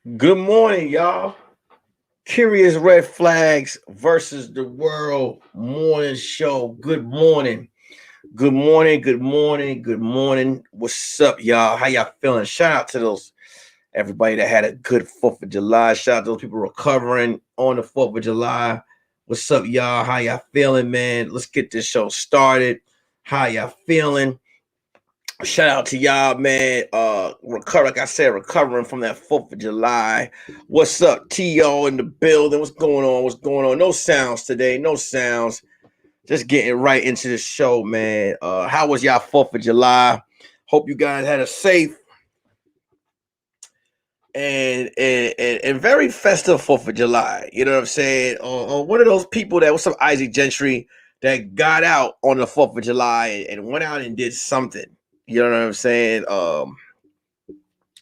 Good morning, y'all. Curious Red Flags versus the World Morning Show. Good morning. Good morning. Good morning. Good morning. What's up, y'all? How y'all feeling? Shout out to those everybody that had a good 4th of July. Shout out to those people recovering on the 4th of July. What's up, y'all? How y'all feeling, man? Let's get this show started. How y'all feeling? Shout out to y'all, man. Recover, like I said, recovering from that 4th of July. What's up, T.O. in the building? What's going on? What's going on? No sounds today. No sounds. Just getting right into the show, man. How was y'all 4th of July? Hope you guys had a safe and very festive 4th of July. You know what I'm saying? One of those people that was some Isaac Gentry that got out on the 4th of July and went out and did something. You know what I'm saying? The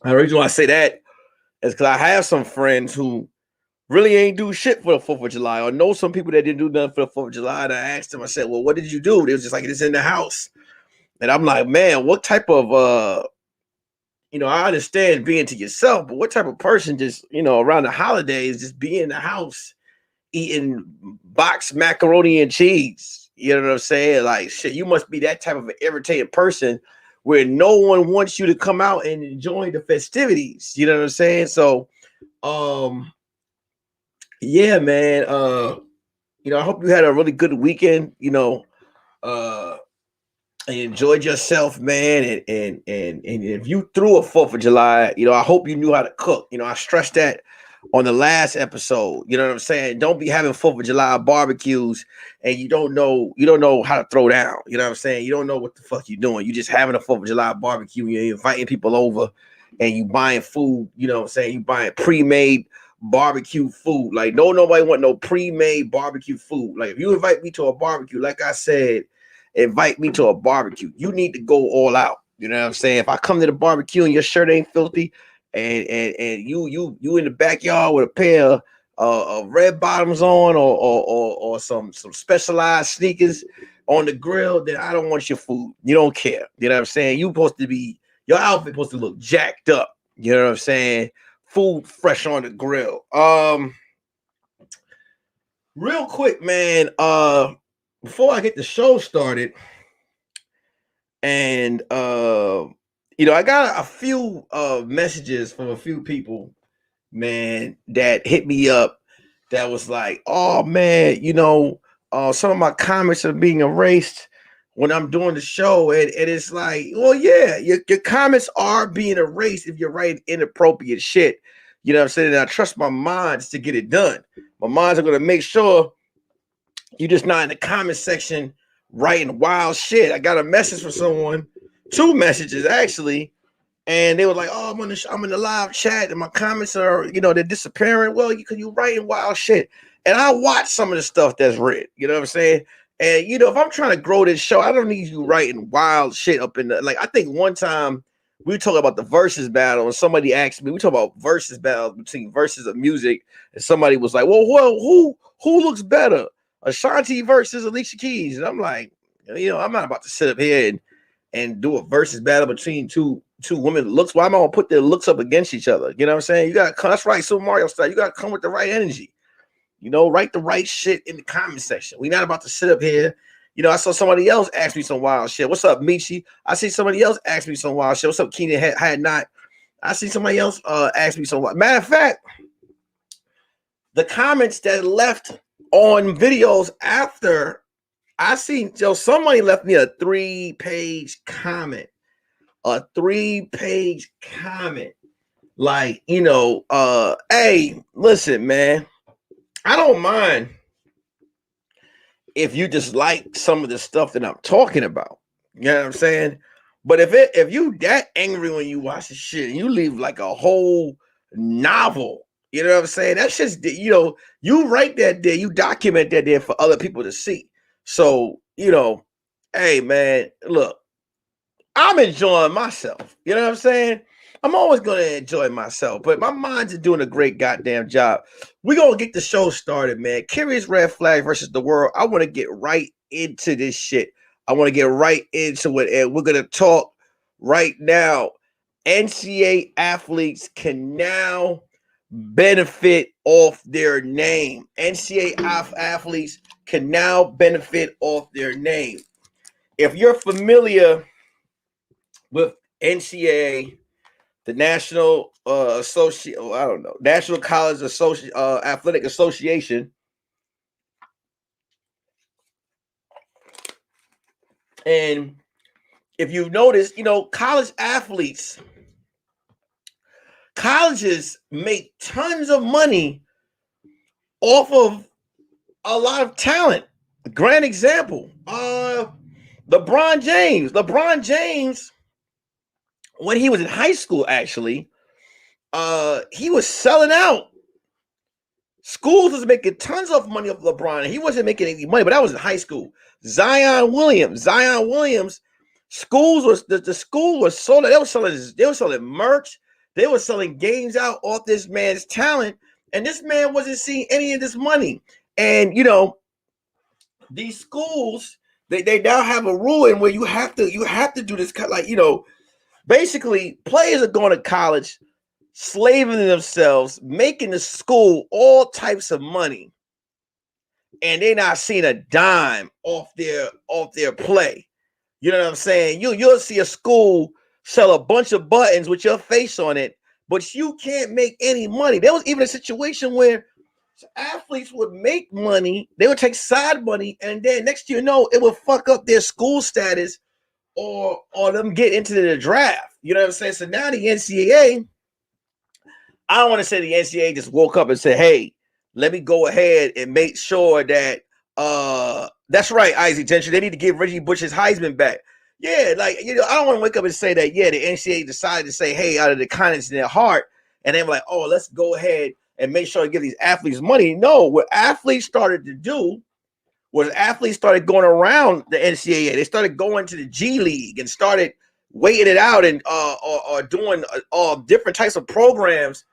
reason why I say that is because I have some friends who really ain't do shit for the 4th of July, or know some people that didn't do nothing for the 4th of July. And I asked them, I said, well, what did you do? They was just like, it's in the house. And I'm like, man, what type of I understand being to yourself, but what type of person just, around the holidays just be in the house eating boxed macaroni and cheese? You know what I'm saying? Like, shit, you must be that type of an irritating person where no one wants you to come out and enjoy the festivities. You know what I'm saying? So, um, yeah, man. I hope you had a really good weekend. Uh, and enjoyed yourself, man. And if you threw a 4th of July, I hope you knew how to cook. I stressed that on the last episode. You know what I'm saying? Don't be having 4th of July barbecues and you don't know how to throw down. You know what I'm saying? You don't know what the fuck you're doing. You just having a 4th of July barbecue, you're inviting people over and you buying food, you know what I'm saying? You buying pre-made barbecue food. Like, no, nobody want no pre-made barbecue food. Like, if you invite me to a barbecue, like I said, invite me to a barbecue. You need to go all out. You know what I'm saying? If I come to the barbecue and your shirt ain't filthy, and you in the backyard with a pair of red bottoms on, or some specialized sneakers on the grill, then I don't want your food. You don't care. You know what I'm saying? You supposed to be, your outfit supposed to look jacked up. You know what I'm saying? Food fresh on the grill. Real quick, man. Before I get the show started, and I got a few messages from a few people, man, that hit me up that was like, oh man, some of my comments are being erased when I'm doing the show. And it's like, well, yeah, your comments are being erased if you're writing inappropriate shit. You know what I'm saying? And I trust my minds to get it done. My minds are gonna make sure you're just not in the comment section writing wild shit. I got a message from someone, two messages actually, and they were like, "Oh, I'm in the live chat, and my comments are, they're disappearing." Well, you writing wild shit, and I watch some of the stuff that's read. You know what I'm saying? And if I'm trying to grow this show, I don't need you writing wild shit up in the, like. I think one time we talked about the versus battle, and somebody asked me, we talk about versus battle between verses of music, and somebody was like, "Well, who looks better, Ashanti versus Alicia Keys?" And I'm like, I'm not about to sit up here and do a versus battle between two women looks. Why am I gonna put their looks up against each other? You know what I'm saying? You gotta come, that's right, Super Mario style. You gotta come with the right energy. Write the right shit in the comment section. We're not about to sit up here. I saw somebody else ask me some wild shit. What's up, Michi? I see somebody else ask me some wild shit. What's up, Keenan? Had not. I see somebody else ask me some wild. Matter of fact, the comments that left on videos after, I seen somebody left me a 3-page comment. A 3-page comment. Like, hey, listen, man, I don't mind if you just like some of the stuff that I'm talking about. You know what I'm saying? But if you that angry when you watch the shit and you leave like a whole novel, you know what I'm saying? That's just, you write that there, you document that there for other people to see. So, hey man, look, I'm enjoying myself. You know what I'm saying? I'm always going to enjoy myself, but my mind's doing a great goddamn job. We're going to get the show started, man. Curious Red Flag versus the World. I want to get right into this shit. I want to get right into it, and we're going to talk right now. NCAA athletes can now benefit off their name. NCAA athletes can now benefit off their name. If you're familiar with NCAA, the National National College Athletic Association, and if you notice, college athletes, colleges make tons of money off of a lot of talent. Grand example, LeBron James. LeBron James, when he was in high school, actually, he was selling out. Schools was making tons of money off LeBron. He wasn't making any money, but that was in high school. Zion Williams, schools was the school was sold. They were selling merch. They were selling games out off this man's talent, and this man wasn't seeing any of this money. And these schools, they now have a rule in where you have to do this, like, basically players are going to college, slaving themselves, making the school all types of money, and they're not seeing a dime off their play. You know what I'm saying? You'll see a school sell a bunch of buttons with your face on it, but you can't make any money. There was even a situation where athletes would make money, they would take side money, and then next thing you know, it would fuck up their school status or them get into the draft. You know what I'm saying? So now the NCAA, I don't want to say the NCAA just woke up and said, hey, let me go ahead and make sure that that's right, Isaac Gentry, they need to give Reggie Bush his Heisman back. Yeah, like, I don't want to wake up and say that, yeah, the NCAA decided to say, hey, out of the kindness in their heart, and they were like, oh, let's go ahead and make sure to give these athletes money. No, what athletes started to do was athletes started going around the NCAA. They started going to the G League and started waiting it out and or doing different types of programs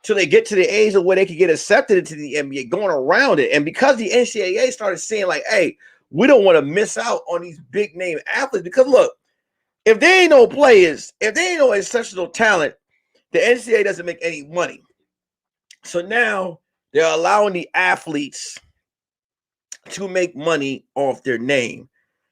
till they get to the age of where they could get accepted into the NBA, going around it. And because the NCAA started saying like, hey, we don't want to miss out on these big name athletes, because look, if there ain't no players, if there ain't no exceptional talent, the NCAA doesn't make any money. So now they're allowing the athletes to make money off their name.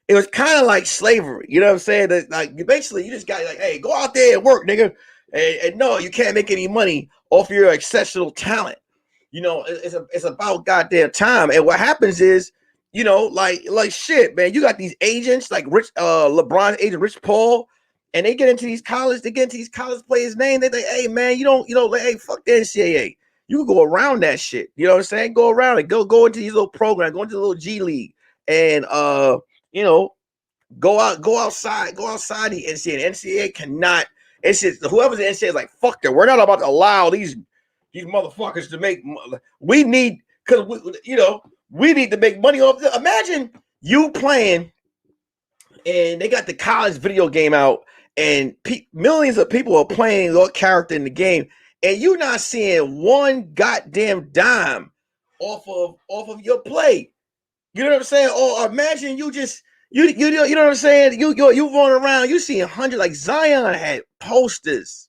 It was kind of like slavery. You know what I'm saying? That, like, basically, you just got like, hey, go out there and work, nigga. And no, you can't make any money off your exceptional talent. It's about goddamn time. And what happens is, like shit, man. You got these agents like LeBron's agent, Rich Paul, and they get into these college players' name. They think, hey, man, hey, fuck the NCAA. You can go around that shit. You know what I'm saying? Go around it. Go into these little programs. Go into the little G League, and go outside the NCAA. The NCAA cannot. It's just whoever's the NCAA is like, fuck that. We're not about to allow these motherfuckers to make. We need we need to make money off. Imagine you playing, and they got the college video game out, and millions of people are playing your character in the game, and you're not seeing one goddamn dime off of your play. You know what I'm saying? Or imagine you just you know what I'm saying? You going around, you seeing 100, like Zion had posters.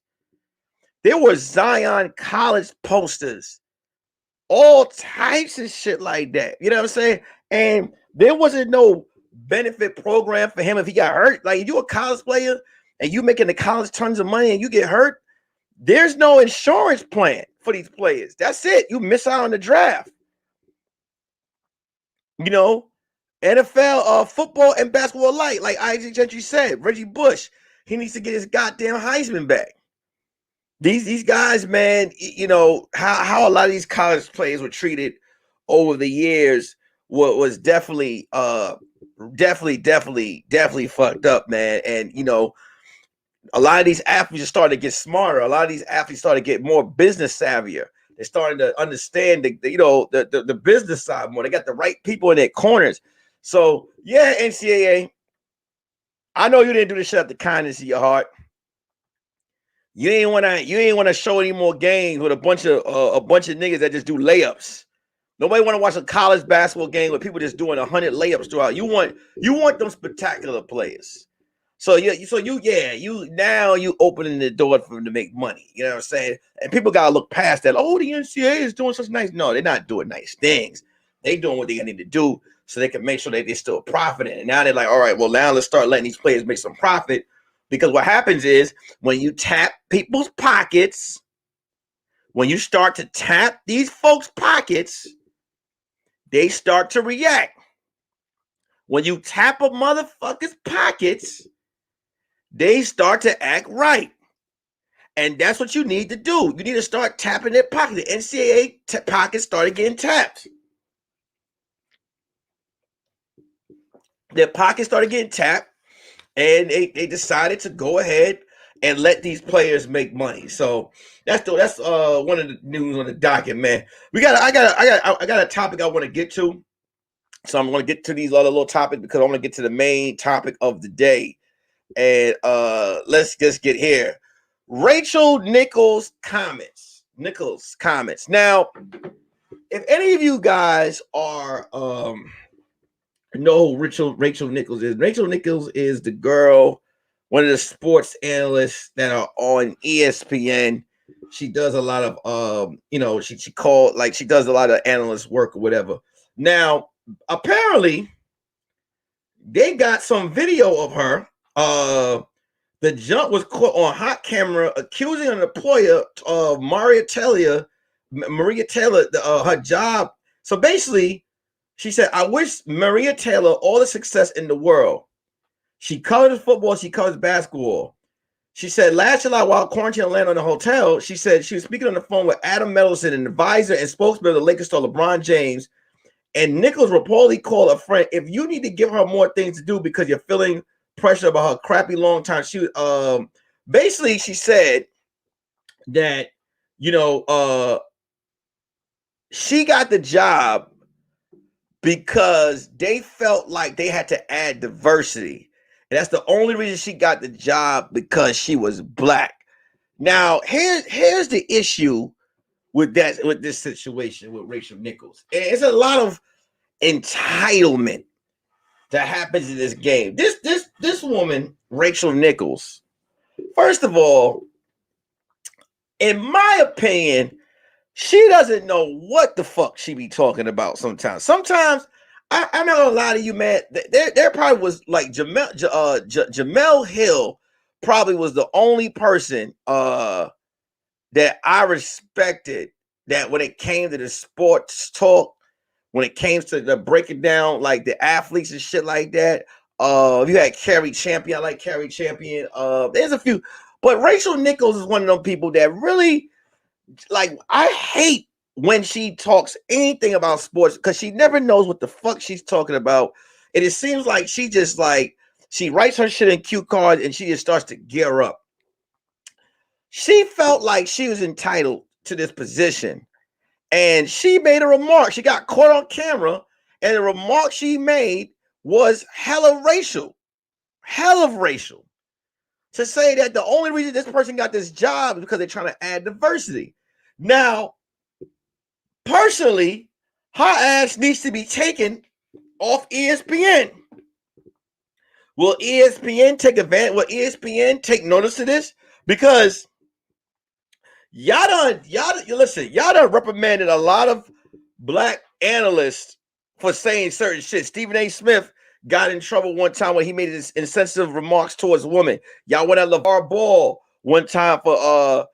There were Zion college posters, all types of shit like that. You know what I'm saying? And there wasn't no benefit program for him if he got hurt. Like, if you're a college player and you making the college tons of money and you get hurt, there's no insurance plan for these players. That's it. You miss out on the draft. NFL, football, and basketball alike. Like Isaac Gentry said, Reggie Bush, he needs to get his goddamn Heisman back. These guys, man, how a lot of these college players were treated over the years was definitely fucked up, man. And a lot of these athletes are starting to get smarter. A lot of these athletes started to get more business savvier. They're starting to understand the business side more. They got the right people in their corners. So yeah, NCAA, I know you didn't do this shit out the kindness of your heart. You ain't want to show any more games with a bunch of niggas that just do layups. Nobody want to watch a college basketball game with people just doing 100 layups throughout. You want them spectacular players. So you now you opening the door for them to make money. You know what I'm saying? And people gotta look past that. Oh, the NCAA is doing such nice. No, they're not doing nice things. They doing what they need to do so they can make sure that they're still profiting. And now they're like, all right, well, now let's start letting these players make some profit. Because what happens is when you tap people's pockets, when you start to tap these folks' pockets, they start to react. When you tap a motherfucker's pockets, they start to act right. And that's what you need to do. You need to start tapping their pocket. The NCAA pockets started getting tapped. Their pockets started getting tapped, and they decided to go ahead and let these players make money. So that's one of the news on the docket, man. I got a topic I want to get to. So I'm going to get to these other little topics because I want to get to the main topic of the day. And let's just get here. Rachel Nichols comments. Now, if any of you guys are know who Rachel Nichols is. Rachel Nichols is the girl, one of the sports analysts that are on ESPN. She does a lot of she does a lot of analyst work or whatever. Now, apparently, they got some video of her. The jump was caught on hot camera, accusing an employer of Maria Taylor, her job. So basically, she said, I wish Maria Taylor all the success in the world. She covers football, she covers basketball. She said last July, while quarantining Atlanta in a hotel, she said she was speaking on the phone with Adam Mendelson, an advisor and spokesman of the Lakers star LeBron James. And Nichols reportedly called a friend, if you need to give her more things to do because you're feeling pressure about her crappy long time. She basically she said that she got the job because they felt like they had to add diversity. And that's the only reason she got the job, because she was black. Now, here's the issue with this situation with Rachel Nichols. And it's a lot of entitlement that happens in this game. This woman, Rachel Nichols, first of all, in my opinion, she doesn't know what the fuck she be talking about sometimes. Sometimes, I'm not gonna lie to you, man. There probably was like Jamel Hill probably was the only person that I respected that when it came to the sports talk, when it came to the breaking down like the athletes and shit like that. You had Carrie Champion. I like Carrie Champion. There's a few, but Rachel Nichols is one of those people that really, like, I hate when she talks anything about sports because she never knows what the fuck she's talking about. And it seems like she just like, she writes her shit in cue cards and she just starts to gear up. She felt like she was entitled to this position. And she made a remark. She got caught on camera. And the remark she made was hella racial. To say that the only reason this person got this job is because they're trying to add diversity. Now, personally, her ass needs to be taken off ESPN. Will ESPN take advantage? Will ESPN take notice of this? Because y'all done reprimanded a lot of black analysts for saying certain shit. Stephen A. Smith got in trouble one time when he made his insensitive remarks towards women. Y'all went at LeVar Ball one time for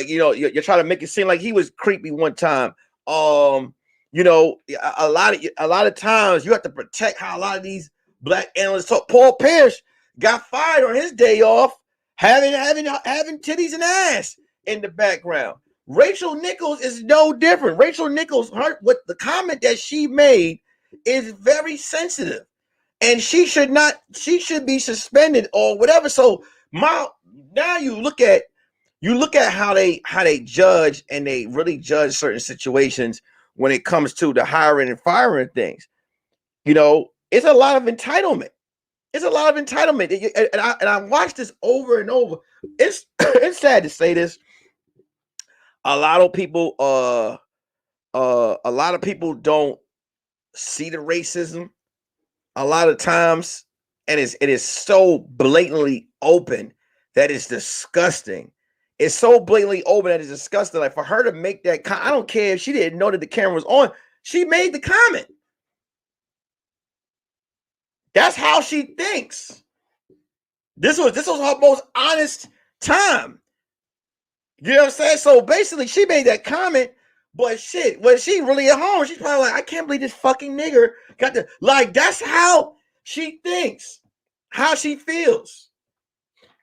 you're trying to make it seem like he was creepy one time. A lot of times you have to protect how a lot of these black analysts talk. Paul Pierce got fired on his day off, having titties and ass in the background. Rachel Nichols is no different. Rachel Nichols, what the comment that she made is very sensitive, and she should be suspended or whatever. So now you look at how they judge, and they really judge certain situations when it comes to the hiring and firing things. It's a lot of entitlement. And I watched this over and over. It's it's sad to say this. A lot of people don't see the racism a lot of times. and it is so blatantly open that it's disgusting. It's so blatantly open that it's disgusting. Like for her to make that I don't care if she didn't know that the camera was on. She made the comment. That's how she thinks. This was her most honest time. You know what I'm saying? So basically, she made that comment, but shit, when she really at home, she's probably like, I can't believe this fucking nigger got the like. That's how she thinks, how she feels,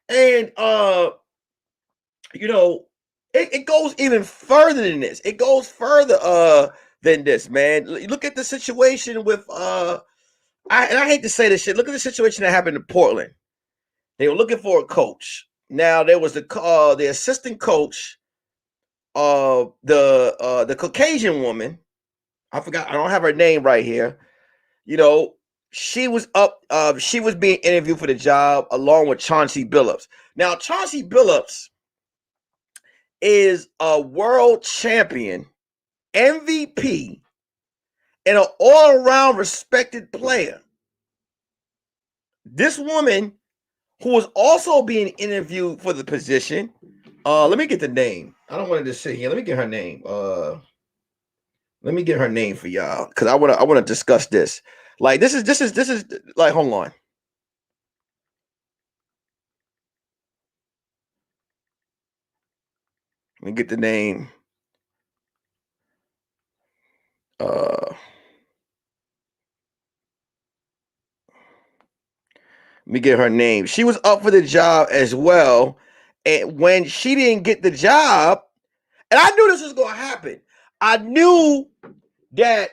and you know, it goes even further than this. It goes further than this, man. Look at the situation with I hate to say this shit. Look at the situation that happened in Portland. They were looking for a coach. Now there was the assistant coach of the Caucasian woman. I forgot. I don't have her name right here. You know, she was up. She was being interviewed for the job along with Chauncey Billups. Now Chauncey Billups is a world champion, MVP, and an all-around respected player. This woman, who was also being interviewed for the position, let me get the name. I don't want to just sit here. Let me get her name. Let me get her name for y'all because I want to discuss this. Like this is like, hold on. Let me get the name. Let me get her name. She was up for the job as well. And when she didn't get the job, and I knew this was going to happen. I knew that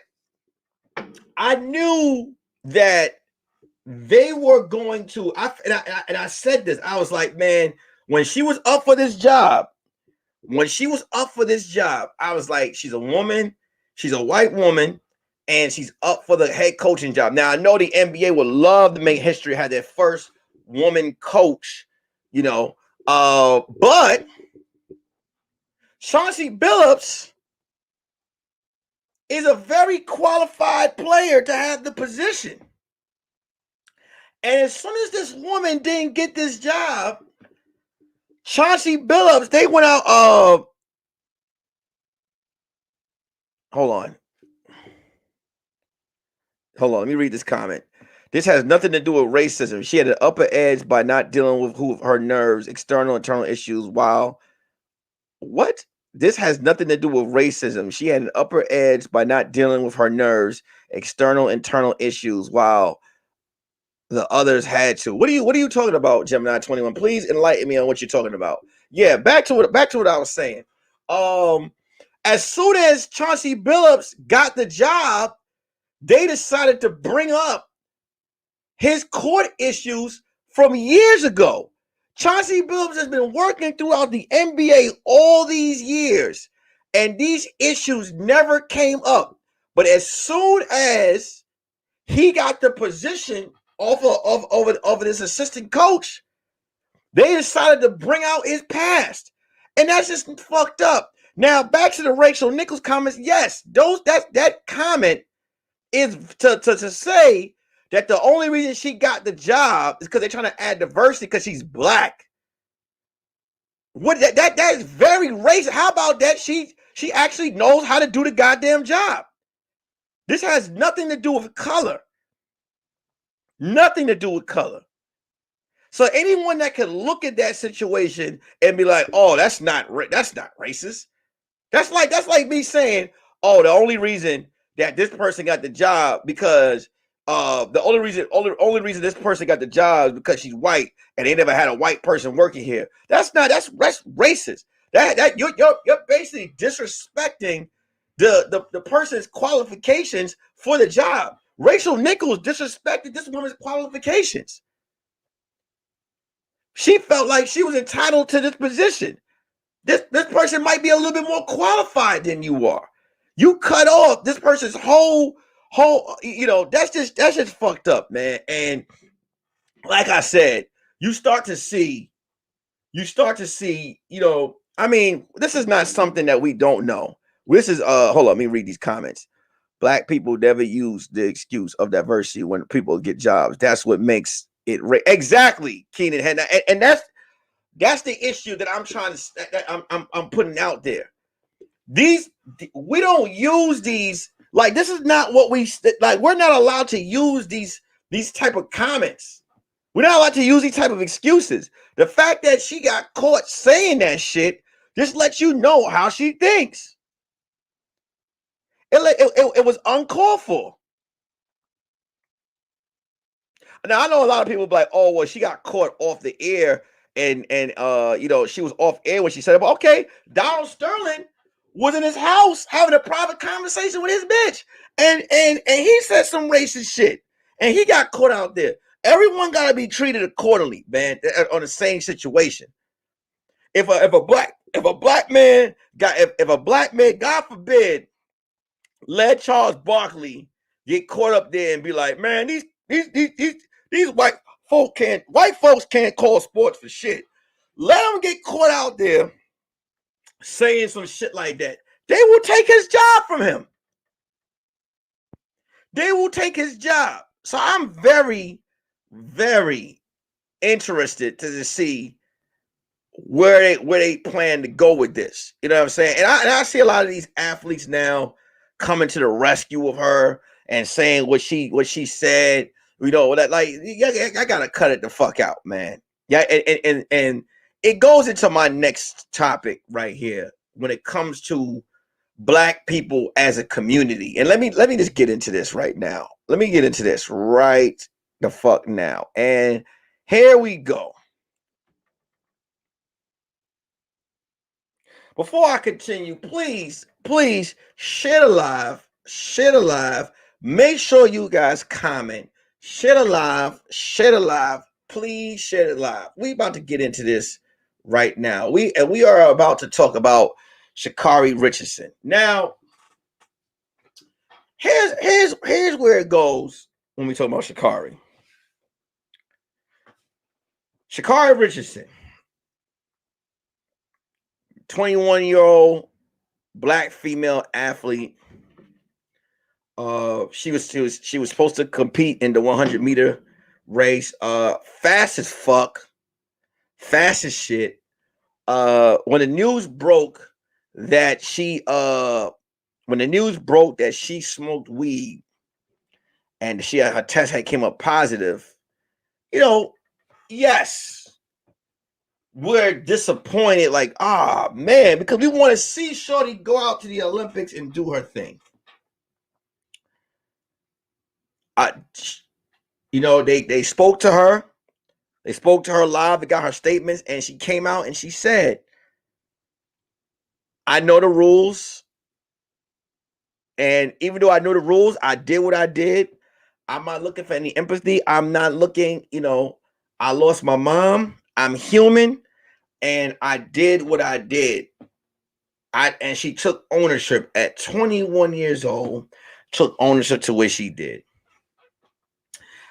they were going to, and I said this, I was like, man, when she was up for this job, I was like, she's a woman, she's a white woman, and she's up for the head coaching job. Now, I know the NBA would love to make history, have their first woman coach, you know, but Chauncey Billups is a very qualified player to have the position. And as soon as this woman didn't get this job, Chauncey Billups, they went out. Hold on. Let me read this comment. This has nothing to do with racism. She had an upper edge by not dealing with her nerves, external, internal issues. While what? This has nothing to do with racism. She had an upper edge by not dealing with her nerves, external, internal issues. While the others had to. What are you talking about, Gemini 21? Please enlighten me on what you're talking about. Yeah, back to what I was saying. As soon as Chauncey Billups got the job, they decided to bring up his court issues from years ago. Chauncey Billups has been working throughout the NBA all these years, and these issues never came up. But as soon as he got the position over this assistant coach, they decided to bring out his past, and that's just fucked up. Now back to the Rachel Nichols comments. Yes, that comment is to say that the only reason she got the job is because they're trying to add diversity because she's black. What that is very racist. How about that? She actually knows how to do the goddamn job. This has nothing to do with color. Nothing to do with color. So anyone that can look at that situation and be like, "Oh, that's not racist." That's like me saying, "Oh, the only reason that this person got the job because the only reason this person got the job is because she's white and they never had a white person working here." That's racist. That you're basically disrespecting the person's qualifications for the job. Rachel Nichols disrespected this woman's qualifications. She felt like she was entitled to this position. This person might be a little bit more qualified than you are. You cut off this person's whole, that's just fucked up, man. And like I said, you start to see, I mean, this is not something that we don't know. This is hold on, let me read these comments. Black people never use the excuse of diversity when people get jobs. That's what makes Exactly, Keenan had, and that's the issue that I'm trying to that I'm putting out there. These we don't use these, like, this is not what we like. We're not allowed to use these type of comments. We're not allowed to use these type of excuses. The fact that she got caught saying that shit just lets you know how she thinks. It was uncalled for. Now I know a lot of people be like, "Oh, well, she got caught off the air, and she was off air when she said it." But okay, Donald Sterling was in his house having a private conversation with his bitch, and he said some racist shit, and he got caught out there. Everyone got to be treated accordingly, man, on the same situation. If a black man, God forbid, let Charles Barkley get caught up there and be like, man, these white folks can't call sports for shit. Let them get caught out there saying some shit like that. They will take his job from him. They will take his job. So I'm very, very interested to see where they plan to go with this. You know what I'm saying? And I see a lot of these athletes now coming to the rescue of her and saying what she said. You know, that, like, I gotta cut it the fuck out, man. Yeah, and it goes into my next topic right here when it comes to black people as a community. And let me just get into this right now. Let me get into this right the fuck now. And here we go. Before I continue, please share the live. Make sure you guys comment. Share the live. Please share the live. We about to get into this right now. We are about to talk about Sha Carri Richardson. Now, here's where it goes when we talk about Sha Carri. Sha Carri Richardson, 21-year-old black female athlete. She was supposed to compete in the 100-meter race. Fast as fuck, fast as shit. When the news broke that she smoked weed and her test had came up positive, yes, we're disappointed. Like, man, because we want to see Shorty go out to the Olympics and do her thing. They spoke to her. They spoke to her live. They got her statements, and she came out and she said, I know the rules. And even though I know the rules, I did what I did. I'm not looking for any empathy. I'm not looking, I lost my mom. I'm human. And I did what I did. And she took ownership at 21 years old, took ownership to what she did.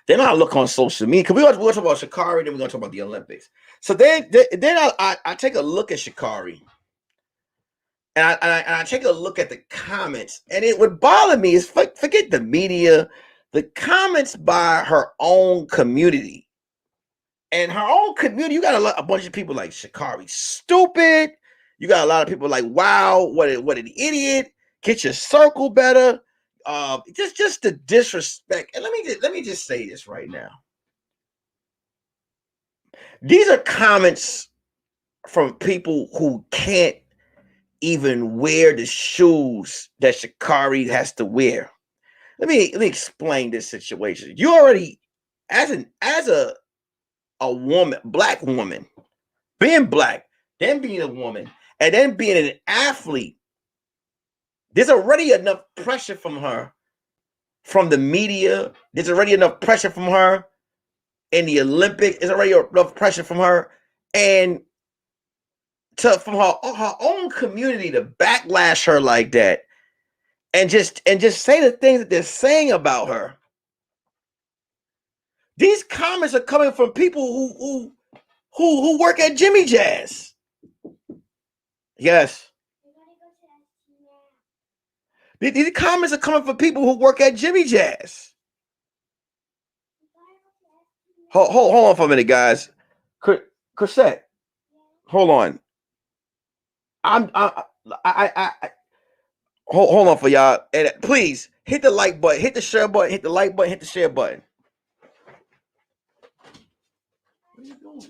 Then I look on social media, because we're going to talk about Sha Carri, then we're going to talk about the Olympics. So then I take a look at Sha Carri, and I take a look at the comments, and it would bother me is, forget the media, the comments by her own community. And her own community, you got a bunch of people like Sha Carri stupid. You got a lot of people like, wow, what an idiot. Get your circle better. Just the disrespect. And let me just say this right now. These are comments from people who can't even wear the shoes that Sha Carri has to wear. Let me explain this situation. You already, as a woman, black woman, being black, then being a woman, and then being an athlete, there's already enough pressure from her, from the media. There's already enough pressure from her in the Olympics. There's already enough pressure from her, and from her own community to backlash her like that, and just say the things that they're saying about her. These comments are coming from people who work at Jimmy Jazz. Yes. These comments are coming from people who work at Jimmy Jazz. Hold on for a minute, guys. Cassette, hold on. I hold on for y'all. And please hit the like button, hit the share button, hit the like button, hit the share button. What are you doing?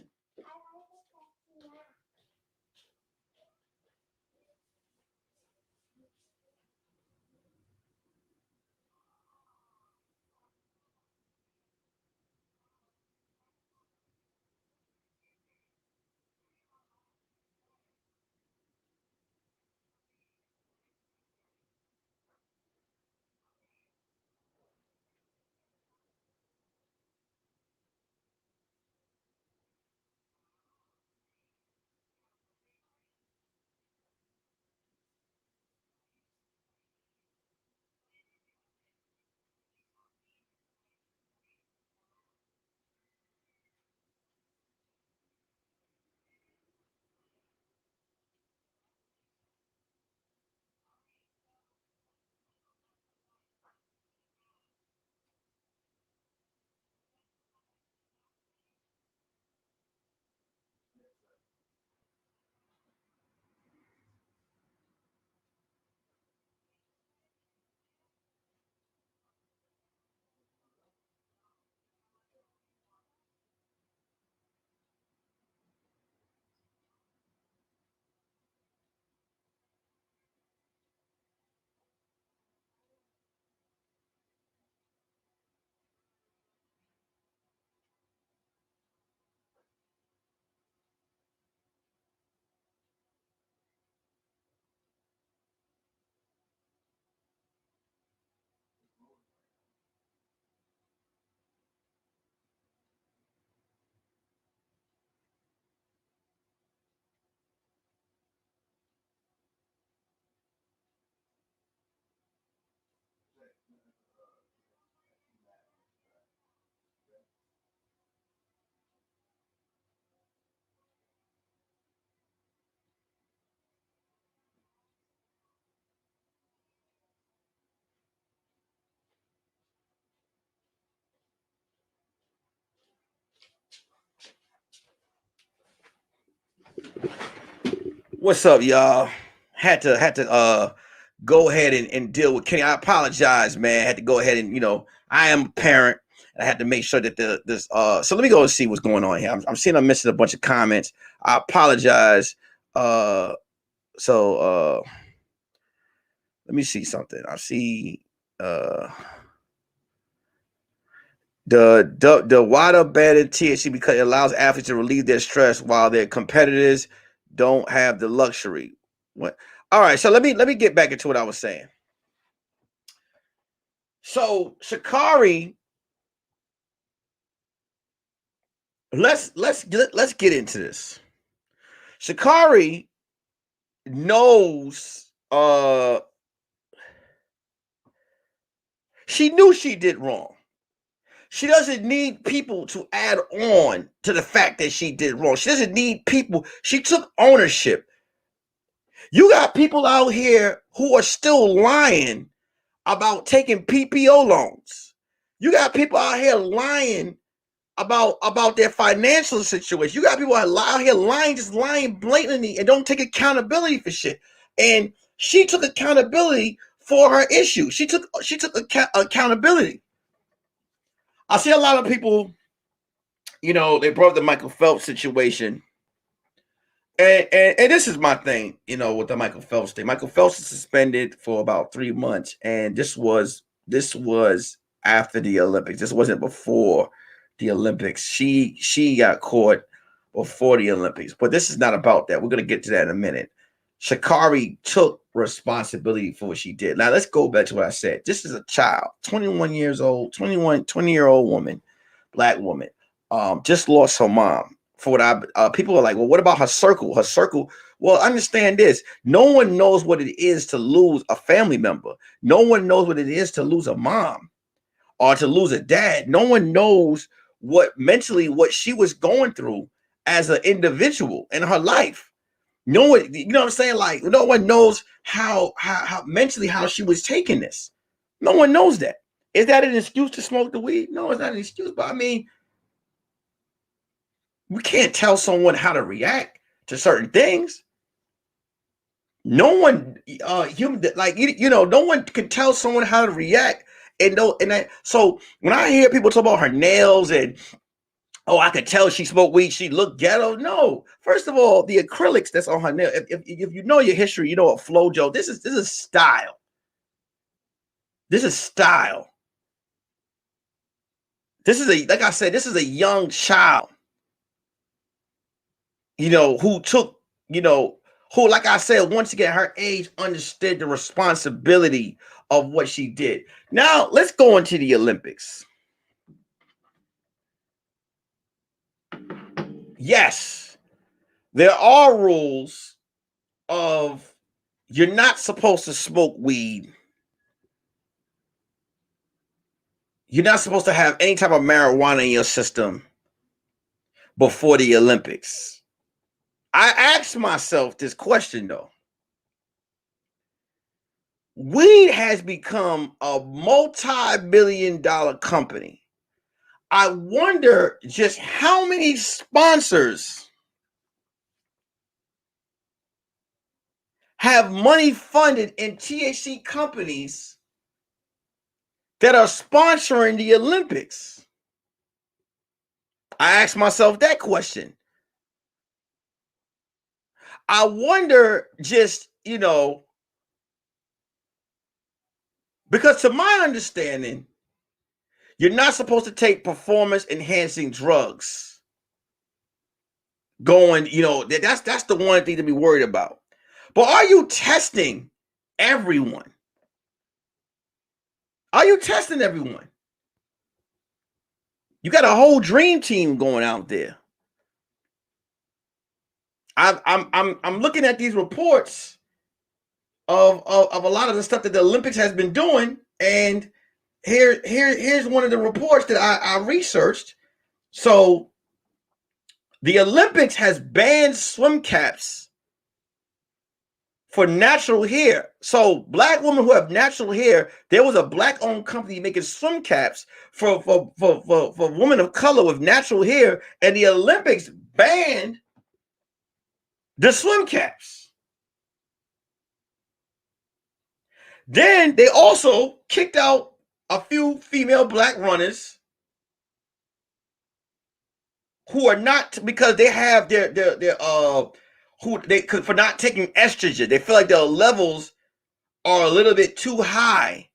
What's up, y'all? Had to go ahead and deal with Kenny. I apologize, man. Had to go ahead and I am a parent, and I had to make sure that this so let me go and see what's going on here. I'm seeing I'm missing a bunch of comments. I apologize. So let me see something. I see the water banned THC because it allows athletes to relieve their stress while their competitors don't have the luxury. What? All right, so let me get back into what I was saying. So Sha'Carri, let's get into this. Sha'Carri knows she knew she did wrong. She doesn't need people to add on to the fact that she did wrong. She doesn't need people. She took ownership. You got people out here who are still lying about taking PPO loans. You got people out here lying about their financial situation. You got people out here lying, just lying blatantly, and don't take accountability for shit. And she took accountability for her issue. She took accountability. I see a lot of people, they brought up the Michael Phelps situation. And this is my thing, with the Michael Phelps thing. Michael Phelps is suspended for about 3 months, and this was after the Olympics. This wasn't before the Olympics. She got caught before the Olympics, but this is not about that. We're gonna get to that in a minute. Sha'Carri took responsibility for what she did. Now let's go back to what I said. This is a child, 21 years old, 20-year-old woman, black woman, just lost her mom. For what people are like, well, what about her circle? Her circle. Well, understand this. No one knows what it is to lose a family member. No one knows what it is to lose a mom or to lose a dad. No one knows what she was going through as an individual in her life. No one, you know what I'm saying? Like, no one knows how mentally how she was taking this. No one knows that. Is that an excuse to smoke the weed? No, it's not an excuse. But I mean, We can't tell someone how to react to certain things. No one, human, like no one can tell someone how to react. And no, and that. So when I hear people talk about her nails and oh, I could tell she smoked weed, she looked ghetto. No, first of all, the acrylics that's on her nail. If you know your history, you know what FloJo. This is style. This is style. This is like I said, this is a young child. Who took, who, like I said, once again, her age understood the responsibility of what she did. Now, let's go into the Olympics. Yes, there are rules of you're not supposed to smoke weed. You're not supposed to have any type of marijuana in your system before the Olympics. I asked myself this question, though. Weed has become a multi-billion-dollar company. I wonder just how many sponsors have money funded in THC companies that are sponsoring the Olympics. I asked myself that question. I wonder just, because to my understanding, you're not supposed to take performance enhancing drugs. That's the one thing to be worried about. But are you testing everyone? Are you testing everyone? You got a whole dream team going out there. I'm looking at these reports of a lot of the stuff that the Olympics has been doing, and here's one of the reports that I researched. So the Olympics has banned swim caps for natural hair. So black women who have natural hair, there was a black-owned company making swim caps for women of color with natural hair, and the Olympics banned the swim caps. Then they also kicked out a few female black runners who are not, because they have their who they could, for not taking estrogen. They feel like their levels are a little bit too high.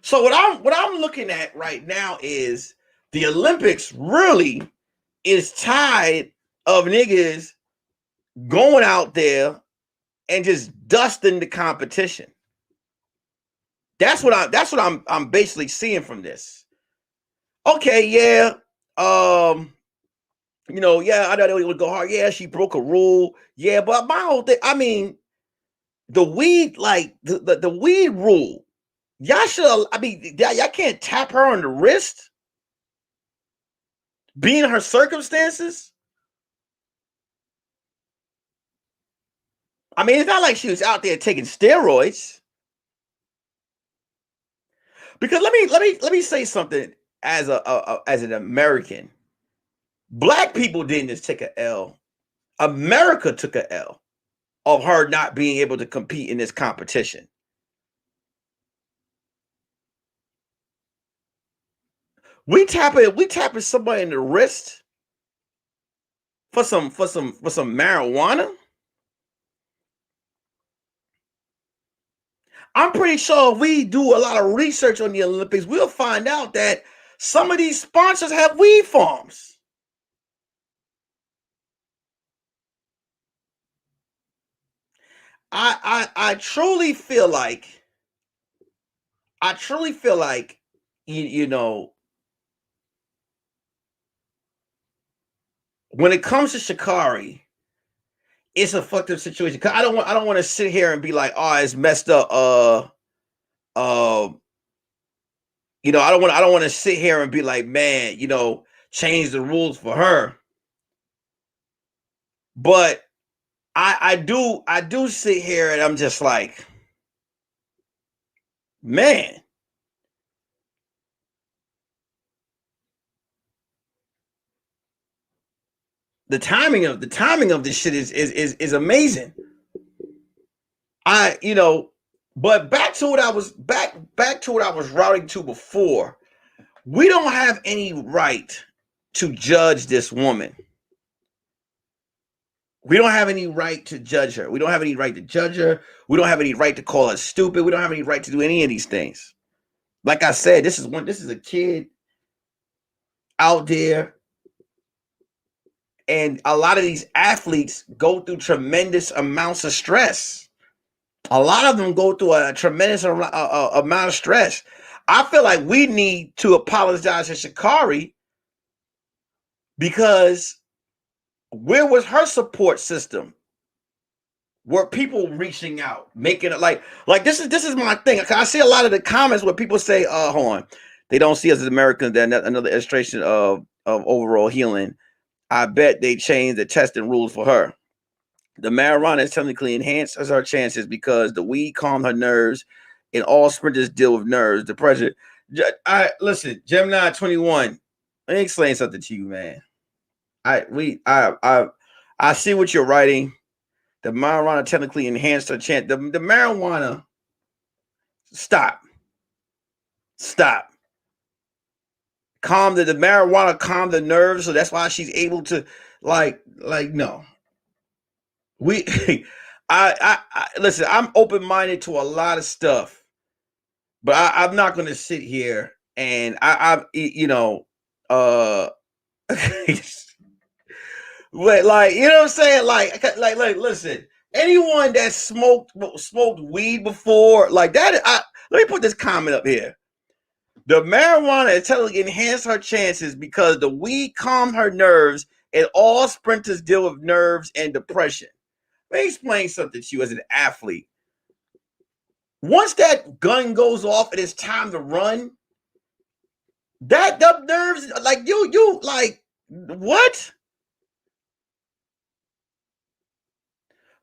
So what I'm looking at right now is the Olympics really is tired of niggas going out there and just dusting the competition. That's what I'm basically seeing from this. Okay, yeah. Yeah, I know they would go hard. Yeah, she broke a rule. Yeah, but my whole thing, I mean, the weed, like the weed rule, y'all should, y'all can't tap her on the wrist, being her circumstances. I mean, it's not like she was out there taking steroids. Because let me say something as as an American. Black people didn't just take a L. America took a L of her not being able to compete in this competition. We tapping somebody in the wrist for some marijuana. I'm pretty sure if we do a lot of research on the Olympics, we'll find out that some of these sponsors have weed farms. I truly feel like you know, when it comes to Sha Carri, it's a fucked up situation. Cause I don't want to sit here and be like, oh, it's messed up. Uh, I don't want to sit here and be like, man, change the rules for her. But I do sit here and I'm just like, man, the timing of this shit is amazing. But back to what I was routing to before. We don't have any right to judge this woman. We don't have any right to judge her. We don't have any right to judge her. We don't have any right to call her stupid. We don't have any right to do any of these things. Like I said, this is a kid out there, and a lot of these athletes go through tremendous amounts of stress. A lot of them go through a tremendous amount of stress. I feel like we need to apologize to Sha Carri, because where was her support system? Were people reaching out, making it like this is my thing. I see a lot of the comments where people say, hold on, they don't see us as Americans. They're another illustration of overall healing. I bet they changed the testing rules for her. The marijuana is technically enhances her chances because the weed calmed her nerves, and all sprinters deal with nerves, depression. Listen, Gemini 21. Let me explain something to you, man. I see what you're writing. The marijuana technically enhanced her chance. The marijuana. Stop. The marijuana calmed the nerves, so that's why she's able to no. I listen. I'm open-minded to a lot of stuff, but I'm not going to sit here and like, you know what I'm saying? Like, listen, anyone that smoked weed before, like that, let me put this comment up here. The marijuana intelligently enhanced her chances because the weed calmed her nerves, and all sprinters deal with nerves and depression. Let me explain something to you as an athlete. Once that gun goes off and it's time to run, that nerves, like you like what?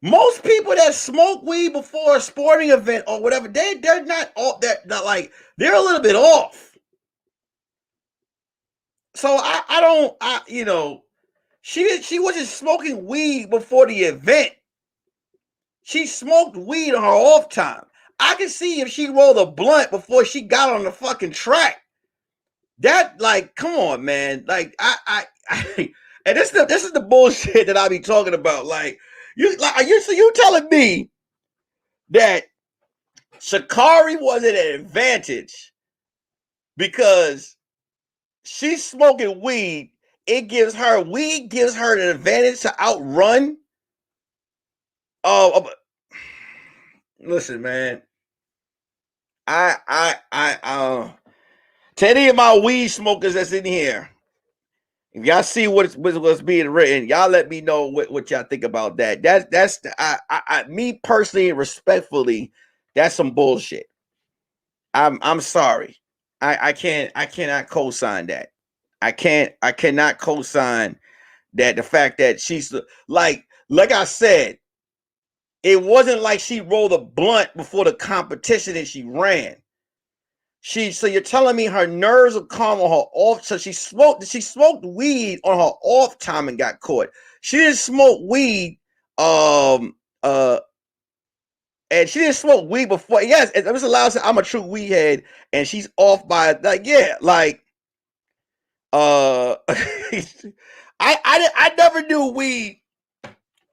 Most people that smoke weed before a sporting event or whatever, they're not all that, like, they're a little bit off. So she wasn't smoking weed before the event. She smoked weed on her off time. I can see if she rolled a blunt before she got on the fucking track. That, like, come on, man. Like, I and this is the bullshit that I be talking about. Like, you telling me that Sha Carri was at an advantage because she's smoking weed. Weed gives her an advantage to outrun. Listen, man. To any of my weed smokers that's in here, if y'all see what's being written, y'all let me know what y'all think about that. That's me personally, respectfully, that's some bullshit. I'm sorry. I cannot co-sign that. I cannot co-sign that. The fact that she's like I said, it wasn't like she rolled a blunt before the competition and she ran. So you're telling me her nerves are calm on her off? So she smoked weed on her off time and got caught. She didn't smoke weed, and she didn't smoke weed before. Yes, it was allowed to say I'm a true weed head, and she's off by I never knew weed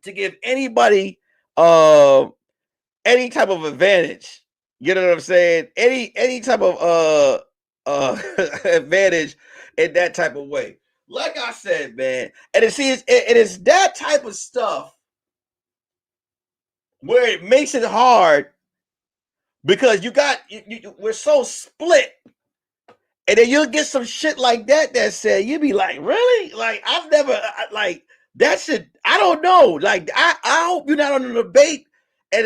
to give anybody any type of advantage. You know what I'm saying? Any type of advantage in that type of way. Like I said, man, and it's that type of stuff where it makes it hard because we're so split. And then you'll get some shit like that said, you'll be like, really? Like, I've never, like, that shit, I don't know. Like, I hope you're not on the debate. And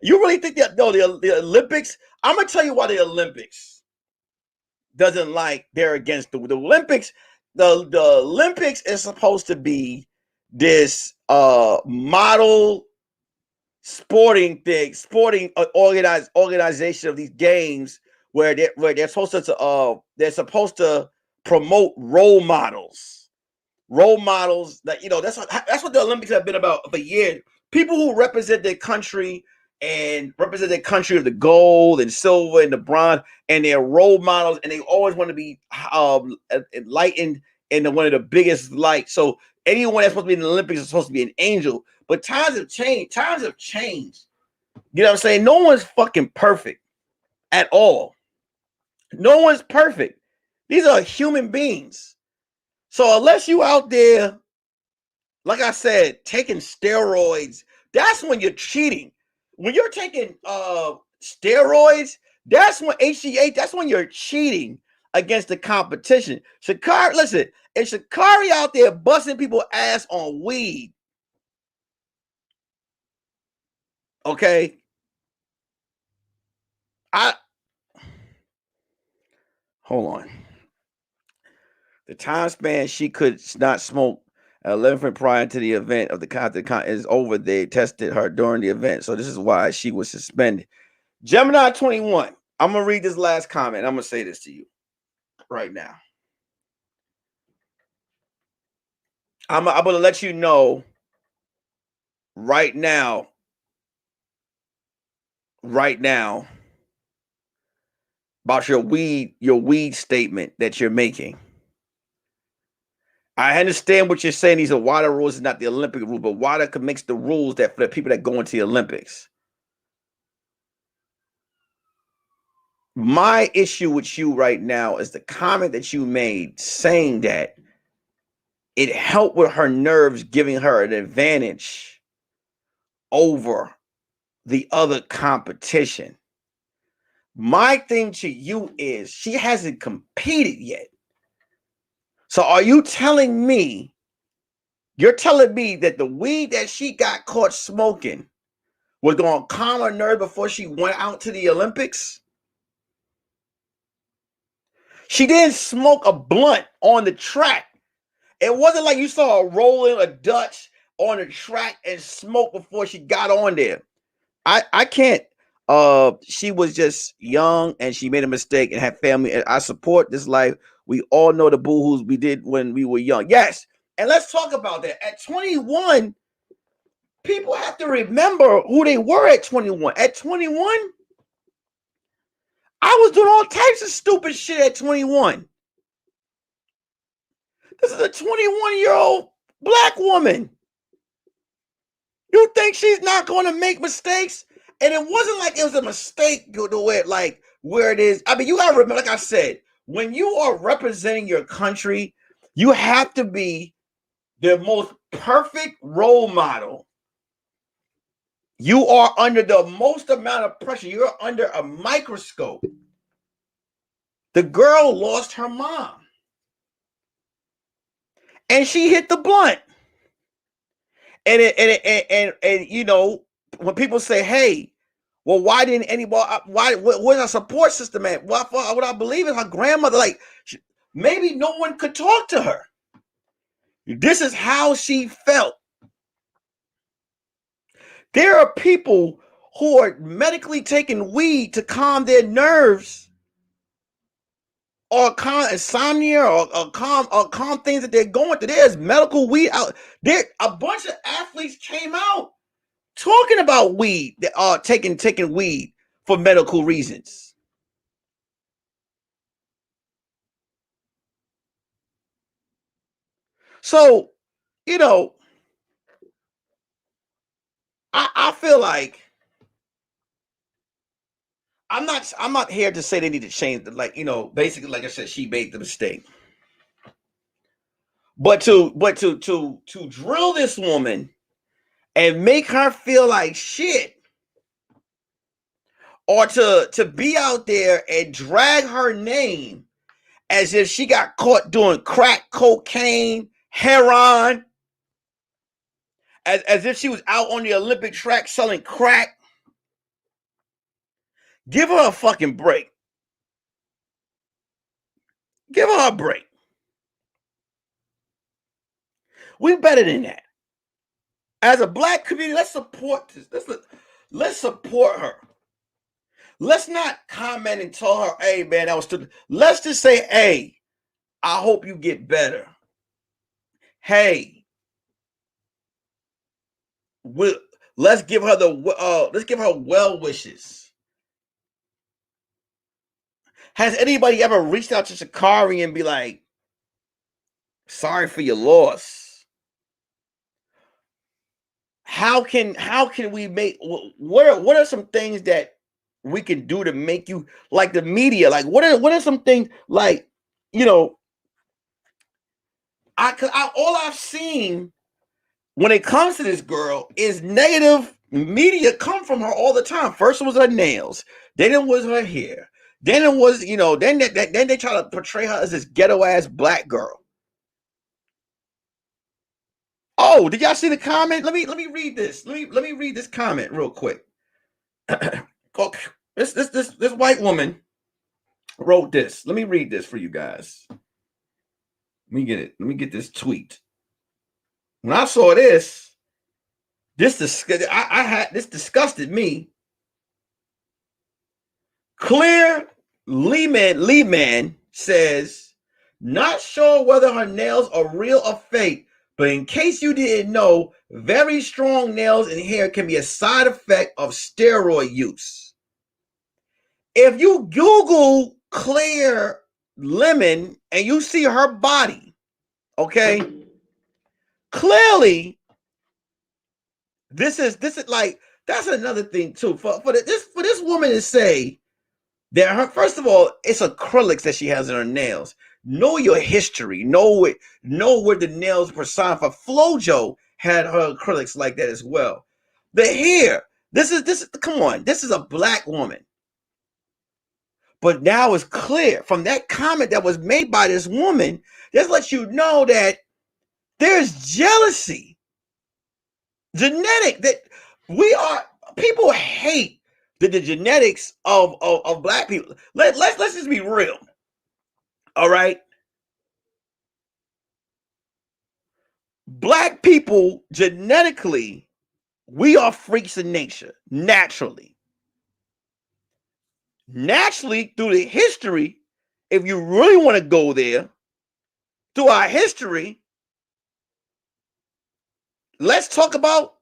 you really think that, no, the Olympics, I'm going to tell you why the Olympics they're against the Olympics. The Olympics is supposed to be this model sporting organization of these games where they're supposed to promote role models. role models that, that's what the Olympics have been about for years. People who represent their country and represent their country of the gold and silver and the bronze, and they're role models, and they always want to be enlightened in one of the biggest light. So anyone that's supposed to be in the Olympics is supposed to be an angel. But times have changed. Times have changed. You know what I'm saying? No one's fucking perfect at all. No one's perfect. These are human beings. So unless you out there, like I said, taking steroids, that's when you're cheating. When you're taking steroids, that's when HGH, that's when you're cheating against the competition. Sha'Carri, listen, if Sha'Carri out there busting people's ass on weed, okay, hold on. The time span she could not smoke 11 prior to the event of the Carthan is over. They tested her during the event, so this is why she was suspended. Gemini 21. I'm gonna read this last comment. I'm gonna say this to you right now. I'm gonna let you know right now about your weed statement that you're making. I understand what you're saying. These are WADA rules, and not the Olympic rule, but WADA makes the rules that for the people that go into the Olympics. My issue with you right now is the comment that you made saying that it helped with her nerves, giving her an advantage over the other competition. My thing to you is she hasn't competed yet. So are you telling me, you're telling me that the weed that she got caught smoking was going to calm her nerve before she went out to the Olympics? She didn't smoke a blunt on the track. It wasn't like you saw her rolling a Dutch on the track and smoke before she got on there. I can't. She was just young and she made a mistake and had family. And I support this life. We all know the boo-hoos we did when we were young. Yes. And let's talk about that. At 21, people have to remember who they were at 21. At 21, I was doing all types of stupid shit at 21. This is a 21-year-old black woman. You think she's not going to make mistakes? And it wasn't like it was a mistake the way like where it is. I mean, you got to remember, like I said, when you are representing your country, you have to be the most perfect role model. You are under the most amount of pressure. You're under a microscope. The girl lost her mom. And she hit the blunt. And you know, when people say, hey, well, why didn't anybody, where's our support system at? What I believe is her grandmother, like, maybe no one could talk to her. This is how she felt. There are people who are medically taking weed to calm their nerves or calm insomnia or calm things that they're going through. There's medical weed out there. A bunch of athletes came out talking about weed, taking weed for medical reasons. So, you know, I feel like I'm not here to say they need to change the, like, you know, basically, like I said, she made the mistake. But to drill this woman and make her feel like shit, or to be out there and drag her name as if she got caught doing crack cocaine, heroin, as if she was out on the Olympic track selling crack. Give her a fucking break. Give her a break. We better than that. As a black community, let's support this. Let's support her. Let's not comment and tell her, hey, man, that was stupid. Let's just say, hey, I hope you get better. hey, we, let's give her well wishes. Has anybody ever reached out to Sha Carri and be like, sorry for your loss? How can we make, what are some things that we can do to make you, like the media, like what are some things, like, you know, all I've seen when it comes to this girl is negative media come from her all the time. First it was her nails, then it was her hair, then it was, then they try to portray her as this ghetto ass black girl. Oh, did y'all see the comment? Let me read this. Let me read this comment real quick. Okay. This white woman wrote this. Let me read this for you guys. Let me get it. Let me get this tweet. When I saw this, this disgusted me. Clear Lehman says, not sure whether her nails are real or fake, but in case you didn't know, very strong nails and hair can be a side effect of steroid use. If you Google Clear Lemon and you see her body, okay, clearly this is like, that's another thing too. For this woman to say that her, first of all, it's acrylics that she has in her nails. Know your history. Know where the nails were signed for. Flojo had her acrylics like that as well. The hair. This is come on. This is a black woman. But now it's clear from that comment that was made by this woman, this lets you know that there's jealousy. Genetic, that people hate the genetics of black people. Let's just be real. All right. Black people genetically, we are freaks of nature, naturally. Naturally, through the history, if you really want to go there, through our history, let's talk about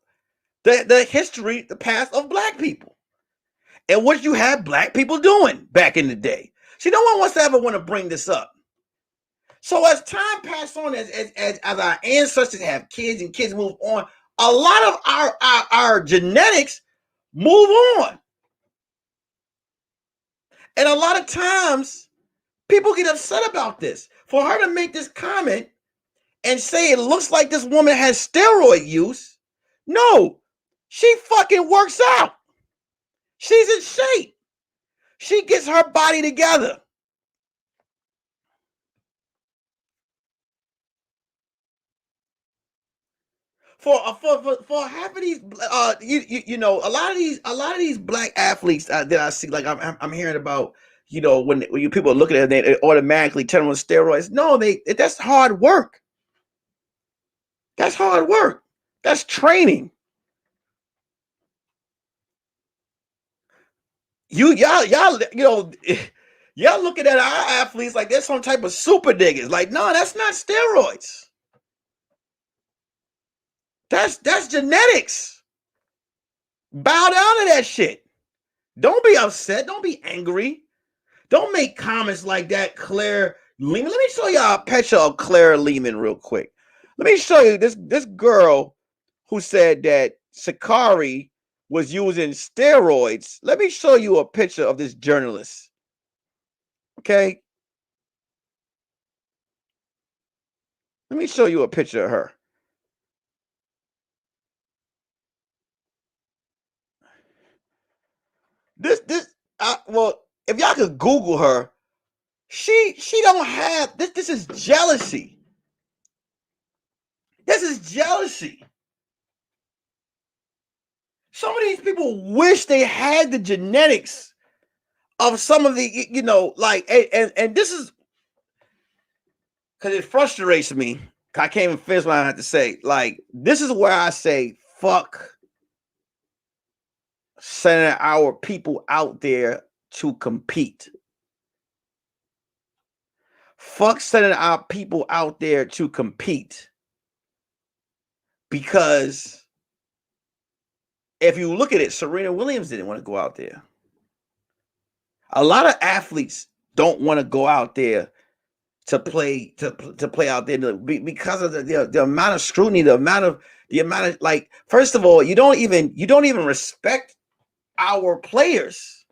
the history, the past of black people, and what you had black people doing back in the day. See, no one wants to ever want to bring this up. So as time passed on, as our ancestors have kids and kids move on, a lot of our genetics move on. And a lot of times people get upset about this. For her to make this comment and say it looks like this woman has steroid use, no, she fucking works out. She's in shape. She gets her body together. For half of these, a lot of these black athletes that I see, like I'm hearing about, when you people are looking at it, they automatically turn on steroids. No, that's hard work. That's hard work. That's training. Y'all, y'all looking at our athletes like they're some type of super diggers. Like, no, that's not steroids. That's genetics. Bow down to that shit. Don't be upset. Don't be angry. Don't make comments like that, Claire Lehman. Let me show y'all a picture of Claire Lehman real quick. Let me show you this girl who said that Sha Carri was using steroids. Let me show you a picture of this journalist. Okay? Let me show you a picture of her. Well, if y'all could Google her, she don't have this. This is jealousy. This is jealousy. Some of these people wish they had the genetics of some of the, like, and this is because it frustrates me. I can't even finish what I have to say. Like, this is where I say, fuck sending our people out there to compete. Fuck sending our people out there to compete. Because if you look at it, Serena Williams didn't want to go out there. A lot of athletes don't want to go out there to play out there because of the amount of scrutiny, the amount of like. First of all, you don't even respect our players.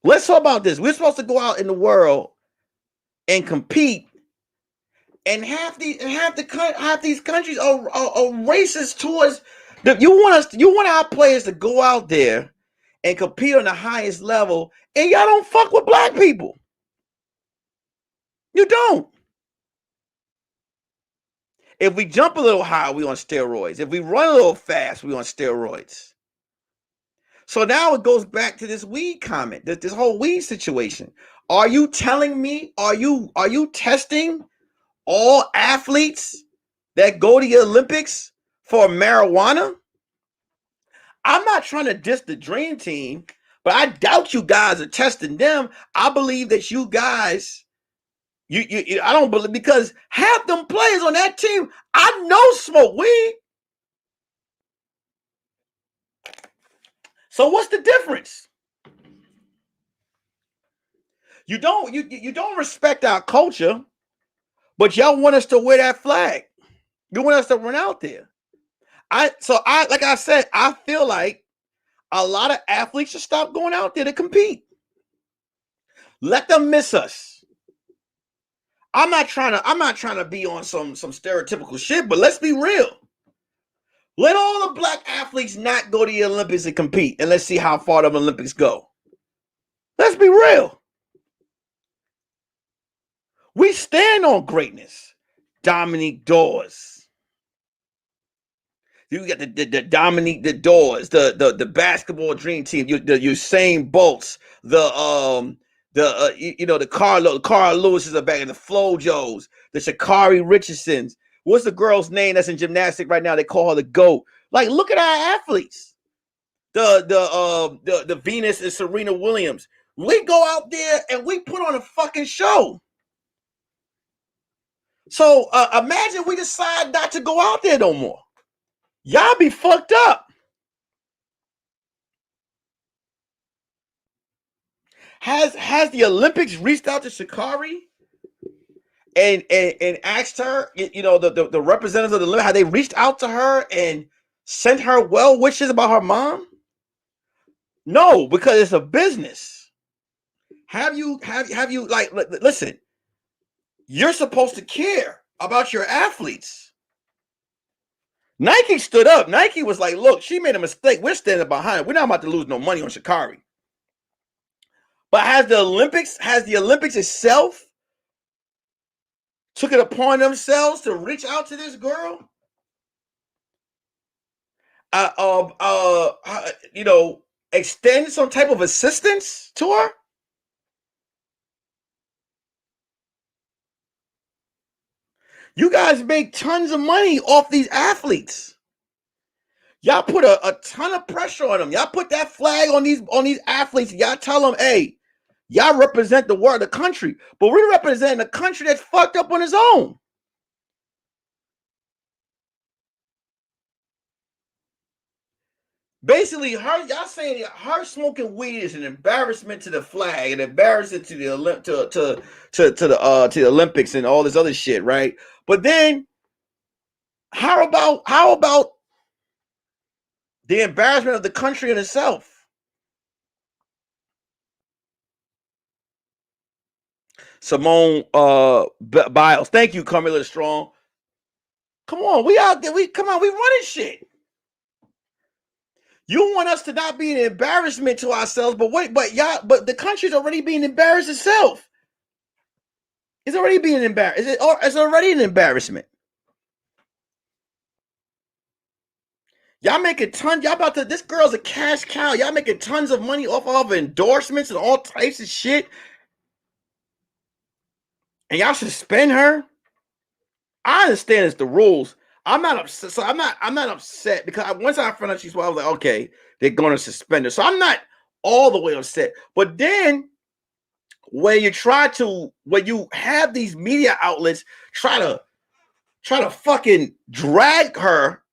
Let's talk about this. We're supposed to go out in the world and compete, and half these countries are racist towards. You want our players to go out there and compete on the highest level, and y'all don't fuck with black people. You don't. If we jump a little high, we on steroids. If we run a little fast, we on steroids. So now it goes back to this weed comment, this whole weed situation. Are you telling me? Are you testing all athletes that go to the Olympics for marijuana? I'm not trying to diss the dream team, but I doubt you guys are testing them. I believe that you guys, I don't believe, because half them players on that team, I know smoke weed. So what's the difference? You don't respect our culture, but y'all want us to wear that flag. You want us to run out there. Like I said, I feel like a lot of athletes should stop going out there to compete. Let them miss us. I'm not trying to be on some stereotypical shit, but let's be real. Let all the black athletes not go to the Olympics and compete, and let's see how far the Olympics go. Let's be real. We stand on greatness. Dominique Dawes. You got the Dominique Dawes, the basketball dream team. The Usain Bolts, the Carl Lewis's are back in the FloJos, the Sha Carri Richardsons. What's the girl's name that's in gymnastics right now? They call her the GOAT. Like, look at our athletes. The Venus and Serena Williams. We go out there and we put on a fucking show. So imagine we decide not to go out there no more. Y'all be fucked up. Has the Olympics reached out to Sha Carri and asked her, the representatives of the Olympics, have they reached out to her and sent her well wishes about her mom? No, because it's a business. Have you like, listen, you're supposed to care about your athletes. Nike stood up. Nike was like, look, she made a mistake. We're standing behind her. We're not about to lose no money on Sha Carri. But has the Olympics itself took it upon themselves to reach out to this girl? Extend some type of assistance to her? You guys make tons of money off these athletes. Y'all put a ton of pressure on them. Y'all put that flag on these athletes. Y'all tell them, hey, y'all represent the world, the country. But we're representing a country that's fucked up on its own. Basically, y'all saying her smoking weed is an embarrassment to the flag, an embarrassment to the Olympics and all this other shit, right? But then, how about the embarrassment of the country in itself? Simone Biles, thank you, Carmilla Strong. Come on, we out there. We running shit. You want us to not be an embarrassment to ourselves, but the country's already being embarrassed itself. It's already being embarrassed. It's already an embarrassment. Y'all making tons. This girl's a cash cow. Y'all making tons of money off of endorsements and all types of shit. And y'all suspend her? I understand it's the rules. I'm not upset. So I'm not upset because once I found out she's, I was like, okay, they're going to suspend her. So I'm not all the way upset. But then when you have these media outlets try try to fucking drag her.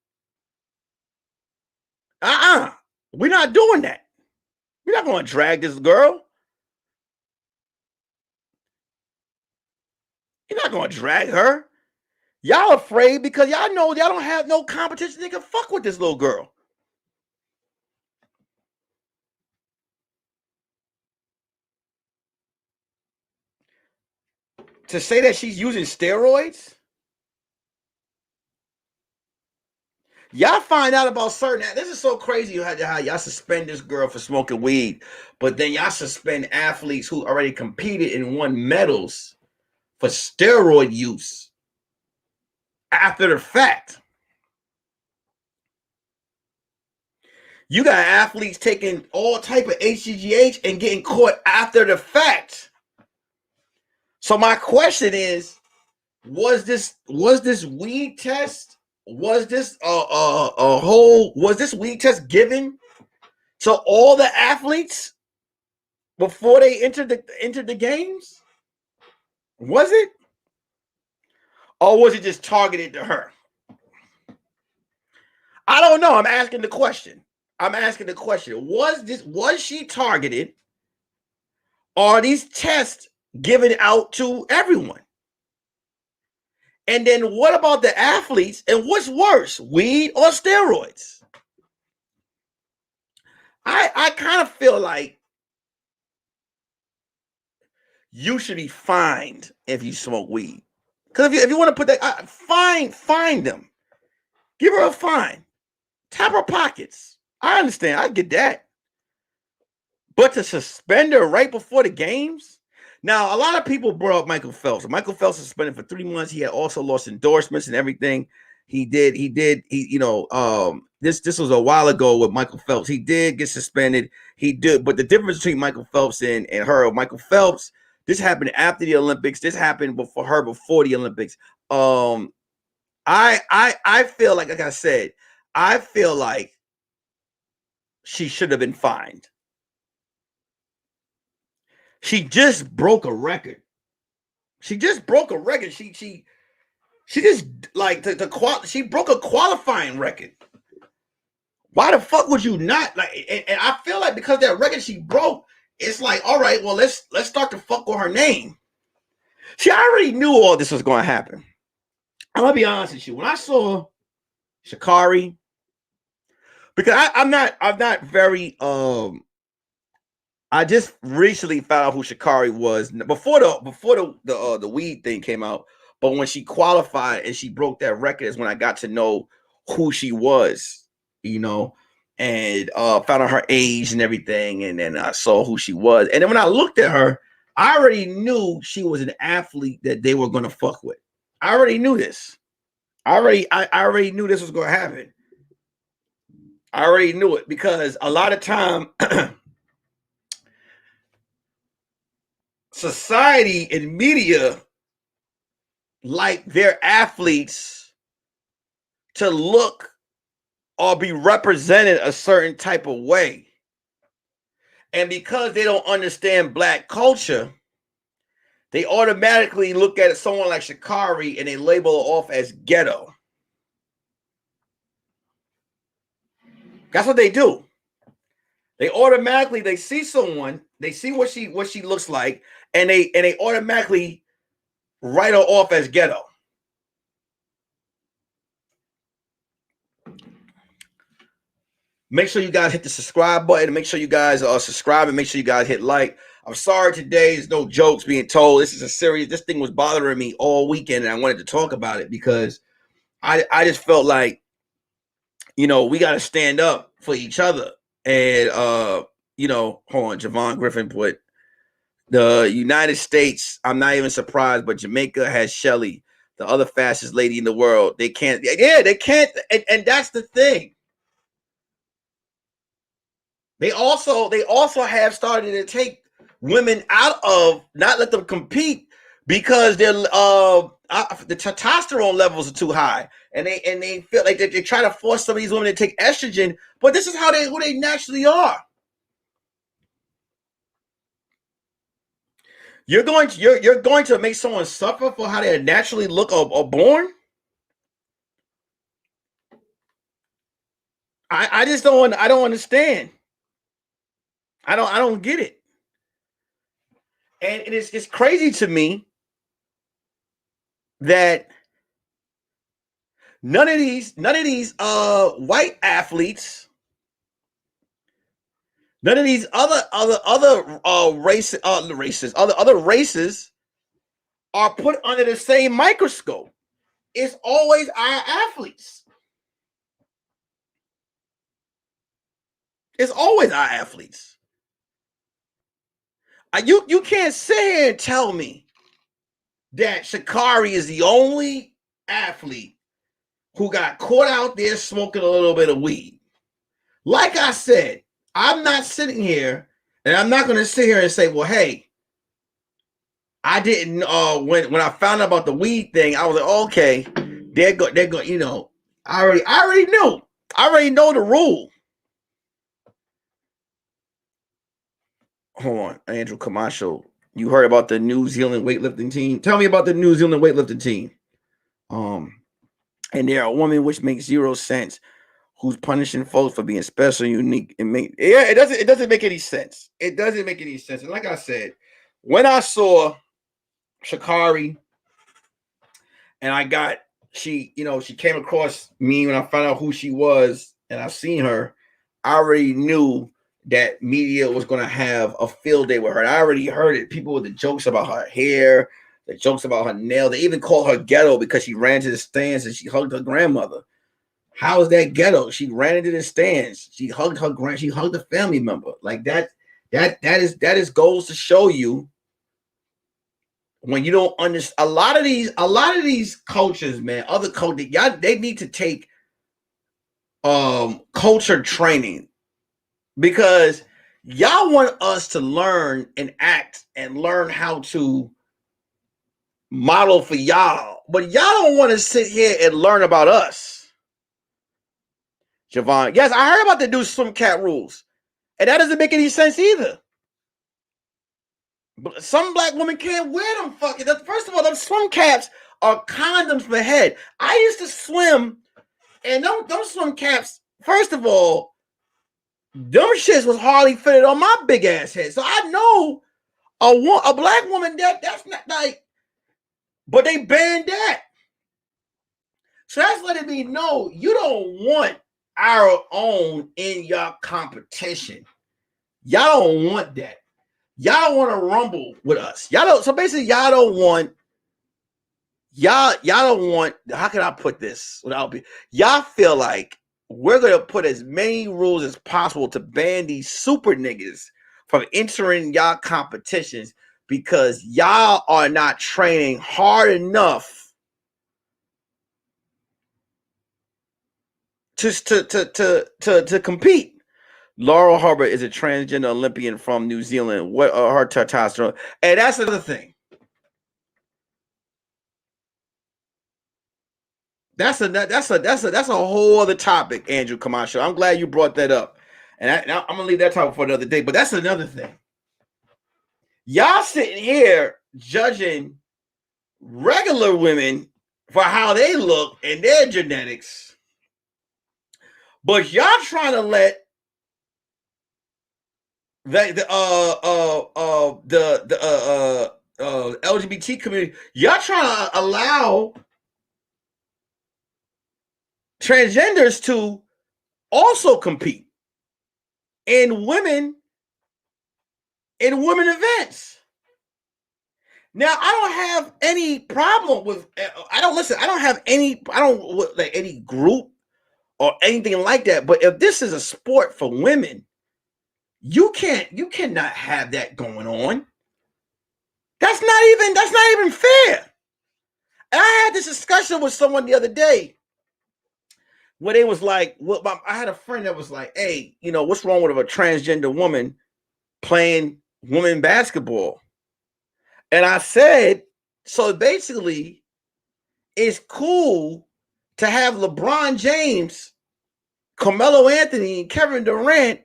We're not doing that. We're not going to drag this girl. You're not going to drag her. Y'all afraid because y'all know y'all don't have no competition. They can fuck with this little girl. To say that she's using steroids? Y'all find out about certain. This is so crazy how y'all suspend this girl for smoking weed, but then y'all suspend athletes who already competed and won medals for steroid use after the fact. You got athletes taking all type of HGH and getting caught after the fact. So my question is, was this weed test? Was this was this weed test given to all the athletes before they entered the games? Was it? Or was it just targeted to her? I don't know. I'm asking the question. Was she targeted? Or are these tests given out to everyone? And then what about the athletes? And what's worse, weed or steroids? I kind of feel like you should be fined if you smoke weed. Because if you want to put that, fine them. Give her a fine. Tap her pockets. I understand. I get that. But to suspend her right before the games? Now, a lot of people brought up Michael Phelps. Michael Phelps was suspended for 3 months. He had also lost endorsements and everything. This was a while ago with Michael Phelps. He did get suspended. He did, but the difference between Michael Phelps and her, Michael Phelps, this happened after the Olympics. This happened before the Olympics. I feel like I said, I feel like she should have been fined. She just broke a record. She just broke a record. She just like she broke a qualifying record. Why the fuck would you not like? And I feel like because that record she broke, it's like, all right, well, let's start to fuck with her name. See, I already knew all this was going to happen. I'm gonna be honest with you. When I saw Sha Carri, because I'm not very I just recently found out who Sha Carri was before the weed thing came out. But when she qualified and she broke that record is when I got to know who she was, and found out her age and everything. And then I saw who she was. And then when I looked at her, I already knew she was an athlete that they were going to fuck with. I already knew this. I already knew this was going to happen. I already knew it because a lot of time society and media like their athletes to look or be represented a certain type of way. And because they don't understand Black culture, they automatically look at someone like Sha Carri and they label her off as ghetto. That's what they do. They automatically see someone, they see what she looks like, and they automatically write her off as ghetto. Make sure you guys hit the subscribe button. Make sure you guys subscribe and make sure you guys hit like. I'm sorry today. There's no jokes being told. This thing was bothering me all weekend and I wanted to talk about it because I just felt like, we got to stand up for each other. And, hold on. Javon Griffin put the United States. I'm not even surprised, but Jamaica has Shelly, the other fastest lady in the world. They can't. And that's the thing. They also have started to take women out of, not let them compete because they're the testosterone levels are too high, and they feel like they try to force some of these women to take estrogen, but this is who they naturally are. You're going to make someone suffer for how they naturally look or born. I just don't. I don't understand. I don't get it. And it's crazy to me that none of these white athletes, none of these other races are put under the same microscope. It's always our athletes. It's always our athletes. You can't sit here and tell me that Sha Carri is the only athlete who got caught out there smoking a little bit of weed. Like I said, I'm not sitting here and I'm not going to sit here and say, well, hey, I didn't, when I found out about the weed thing, I was like, okay, they're going, you know, I already knew. I already know the rule. Hold on, Andrew Camacho. You heard about the New Zealand weightlifting team? Tell me about the New Zealand weightlifting team. And they're a woman, which makes zero sense, who's punishing folks for being special, unique, and it doesn't make any sense. It doesn't make any sense. And like I said, when I saw Sha Carri and she came across me when I found out who she was, and I've seen her, I already knew that media was going to have a field day with her. And I already heard it. People with the jokes about her hair, the jokes about her nails. They even called her ghetto because she ran to the stands and she hugged her grandmother. How is that ghetto? She ran into the stands. She hugged a family member. Like that is goes to show you when you don't understand a lot of these cultures, man, other cultures, they need to take culture training. Because y'all want us to learn and act and learn how to model for y'all, but y'all don't want to sit here and learn about us. Javon, yes, I heard about the new swim cap rules, and that doesn't make any sense either. But some black women can't wear them fucking. First of all, them swim caps are condoms for head. I used to swim, and those swim caps, first of all, them shits was hardly fitted on my big ass head. So I know a black woman that's not like, but they banned that. So that's letting me know you don't want our own in your competition. Y'all don't want that. Y'all want to rumble with us. Y'all don't. So basically, y'all don't want. How can I put this without be? Y'all feel like we're gonna put as many rules as possible to ban these super niggas from entering y'all competitions because y'all are not training hard enough to compete. Laurel Hubbard is a transgender Olympian from New Zealand. What are her testosterone? And that's another thing. That's a whole other topic, Andrew Camacho. I'm glad you brought that up, and I'm gonna leave that topic for another day. But that's another thing. Y'all sitting here judging regular women for how they look and their genetics, but y'all trying to let the LGBT community, y'all trying to allow transgenders to also compete in women events. Now, I don't have any problem with. I don't have any. I don't like any group or anything like that. But if this is a sport for women, you cannot have that going on. That's not even fair. And I had this discussion with someone the other day where they was like, well, I had a friend that was like, hey, what's wrong with a transgender woman playing women basketball? And I said, so basically, it's cool to have LeBron James, Carmelo Anthony, and Kevin Durant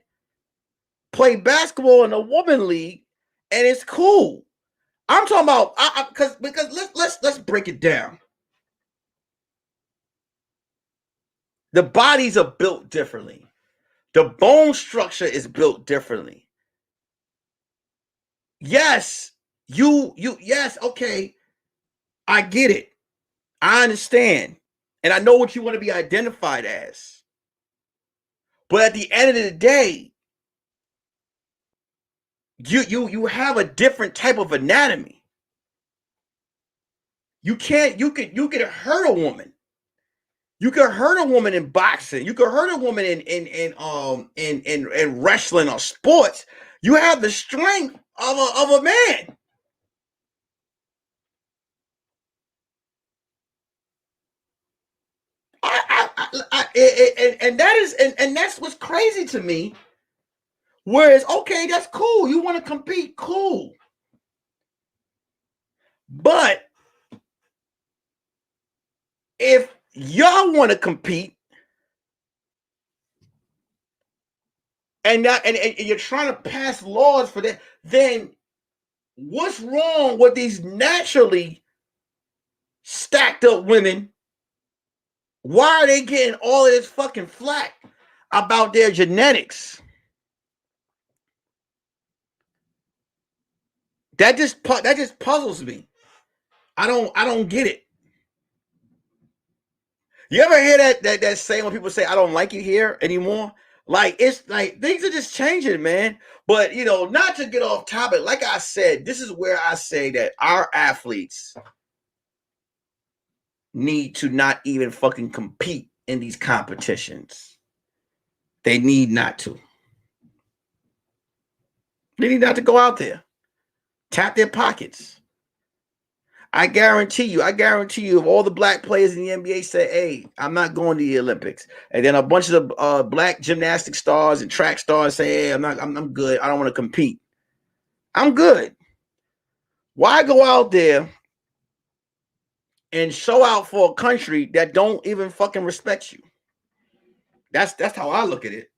play basketball in a woman league, and it's cool. I'm talking about because let's break it down. The bodies are built differently. The bone structure is built differently. Yes, yes, okay. I get it. I understand. And I know what you want to be identified as. But at the end of the day, you have a different type of anatomy. You could hurt a woman. You could hurt a woman in boxing. You could hurt a woman in wrestling or sports. You have the strength of a man. And that is and that's what's crazy to me. Whereas, okay, that's cool. You want to compete, cool. But if y'all want to compete and you're trying to pass laws for that, then what's wrong with these naturally stacked up women? Why are they getting all of this fucking flack about their genetics? That just puzzles me. I don't get it. You ever hear that saying when people say, "I don't like it here anymore"? Like, it's like things are just changing, man. But not to get off topic, like I said, this is where I say that our athletes need to not even fucking compete in these competitions. They need not to. They need not to go out there. Tap their pockets. I guarantee you, if all the black players in the NBA say, "Hey, I'm not going to the Olympics," and then a bunch of the black gymnastic stars and track stars say, "Hey, I'm good. I don't want to compete. I'm good." Why go out there and show out for a country that don't even fucking respect you? That's how I look at it.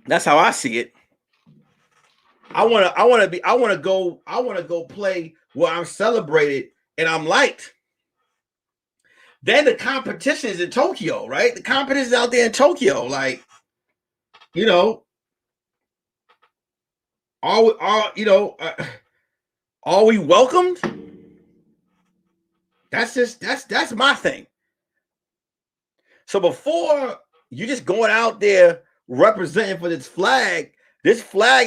That's how I see it. I want to go play where I'm celebrated and I'm liked. Then the competition is in Tokyo, right? The competition is out there in Tokyo. Like, are we welcomed? That's my thing. So before you just going out there representing for this flag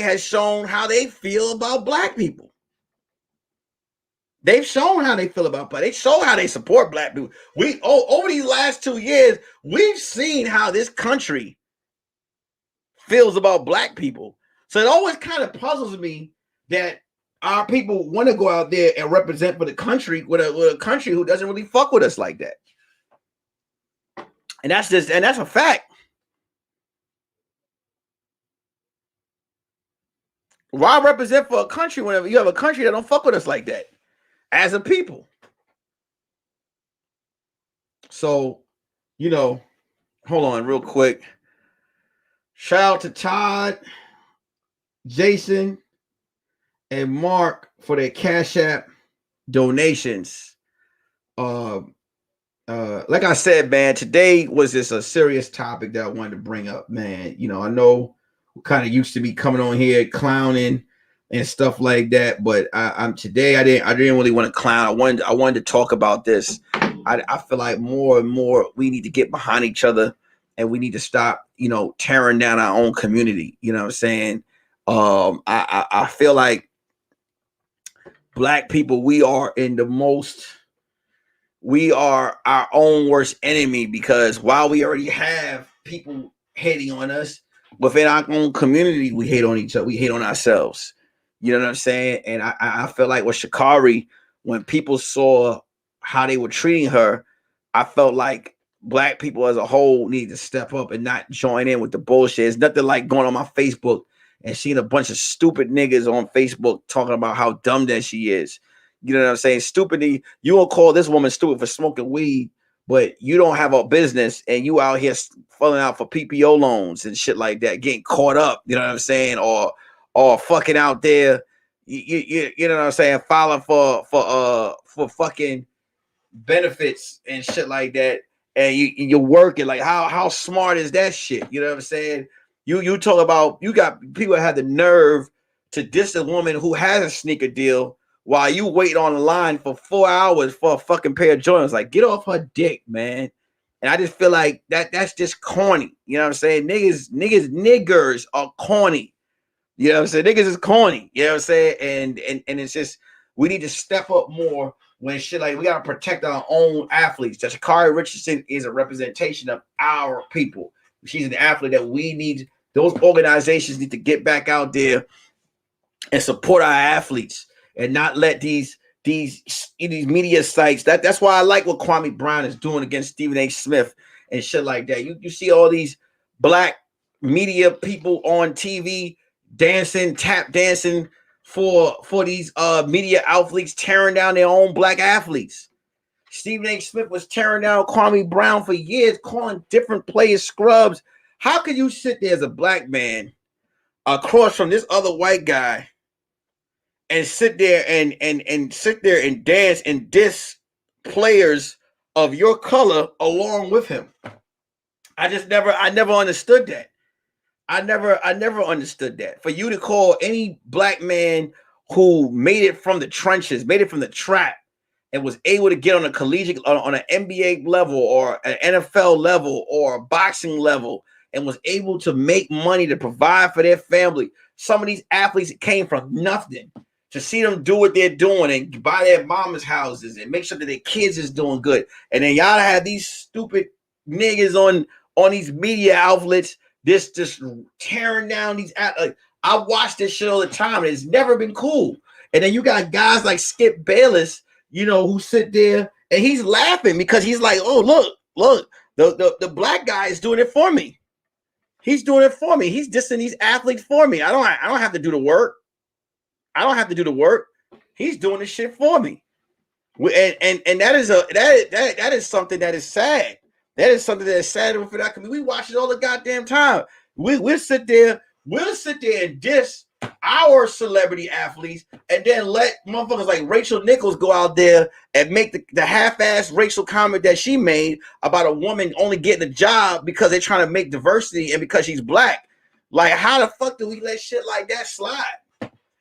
has shown how they feel about black people. They've shown how they feel about black. They show how they support black people. Over these last 2 years, we've seen how this country feels about black people. So it always kind of puzzles me that our people want to go out there and represent for the country with a country who doesn't really fuck with us like that. And that's a fact. Why represent for a country whenever you have a country that don't fuck with us like that as a people? So, hold on real quick. Shout out to Todd, Jason, and Mark for their Cash App donations. Like I said, man, today was just a serious topic that I wanted to bring up, man. I know we kind of used to be coming on here clowning and stuff like that, but I'm today I didn't really want to clown. I wanted to talk about this. I feel like more and more we need to get behind each other and we need to stop, tearing down our own community. You know what I'm saying? I feel like black people, we are our own worst enemy, because while we already have people hating on us within our own community, we hate on each other. We hate on ourselves. You know what I'm saying? And I feel like with Sha Carri, when people saw how they were treating her, I felt like black people as a whole need to step up and not join in with the bullshit. It's nothing like going on my Facebook and seeing a bunch of stupid niggas on Facebook talking about how dumb that she is. You know what I'm saying? Stupidly, you won't call this woman stupid for smoking weed, but you don't have a business and you out here filling out for PPO loans and shit like that, getting caught up. You know what I'm saying? Or fucking out there, you know what I'm saying? Filing for fucking benefits and shit like that. and you're working. Like how smart is that shit? You know what I'm saying? You talk about, you got people that have the nerve to diss a woman who has a sneaker deal while you wait on the line for 4 hours for a fucking pair of Jordans. Like, get off her dick, man. And I just feel like that's just corny. You know what I'm saying? Niggers are corny. You know what I'm saying? Niggas is corny. You know what I'm saying? And it's just, we need to step up more when shit like, we gotta protect our own athletes. That Sha'Carri Richardson is a representation of our people. She's an athlete that we need. Those organizations need to get back out there and support our athletes and not let these media sites. That's why I like what Kwame Brown is doing against Stephen A. Smith and shit like that. You see all these black media people on TV dancing, tap dancing for these media outlets, tearing down their own black athletes. Stephen A. Smith was tearing down Kwame Brown for years, calling different players scrubs. How can you sit there as a black man across from this other white guy and sit there and sit there and dance and diss players of your color along with him? I never understood that. I never understood that. For you to call any black man who made it from the trenches, made it from the trap, and was able to get on a collegiate, on an NBA level or an NFL level or a boxing level, and was able to make money to provide for their family. Some of these athletes came from nothing. To see them do what they're doing and buy their mama's houses and make sure that their kids is doing good. And then y'all have these stupid niggas on these media outlets just tearing down these. Like, I watch this shit all the time, and it's never been cool. And then you got guys like Skip Bayless, you know, who sit there and he's laughing because he's like, oh, look, the black guy is doing it for me. He's doing it for me. He's dissing these athletes for me. I don't have to do the work. I don't have to do the work. He's doing the shit for me. And that is something that is sad. That is something that is sad for that community. We watch it all the goddamn time. We'll sit there and diss our celebrity athletes, and then let motherfuckers like Rachel Nichols go out there and make the half-ass racial comment that she made about a woman only getting a job because they're trying to make diversity and because she's black. Like, how the fuck do we let shit like that slide?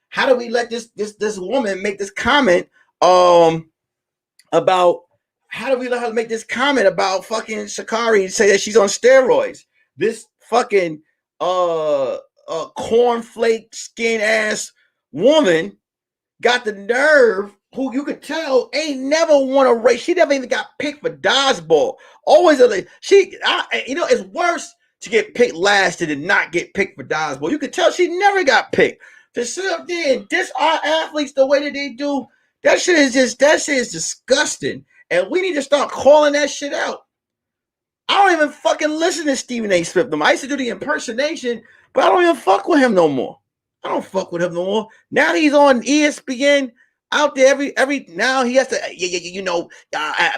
How do we let this woman make this comment about, how do we let her make this comment about fucking Sha Carri and say that she's on steroids? This fucking cornflake skin ass woman got the nerve, who you could tell ain't never won a race. She never even got picked for dodgeball. Always it's worse to get picked last than to not get picked for dodgeball. You could tell she never got picked. To sit up there and diss our athletes the way that they do, that shit is disgusting. And we need to start calling that shit out. I don't even fucking listen to Stephen A. Smith. I used to do the impersonation, but I don't even fuck with him no more. I don't fuck with him no more. Now he's on ESPN out there every now he has to,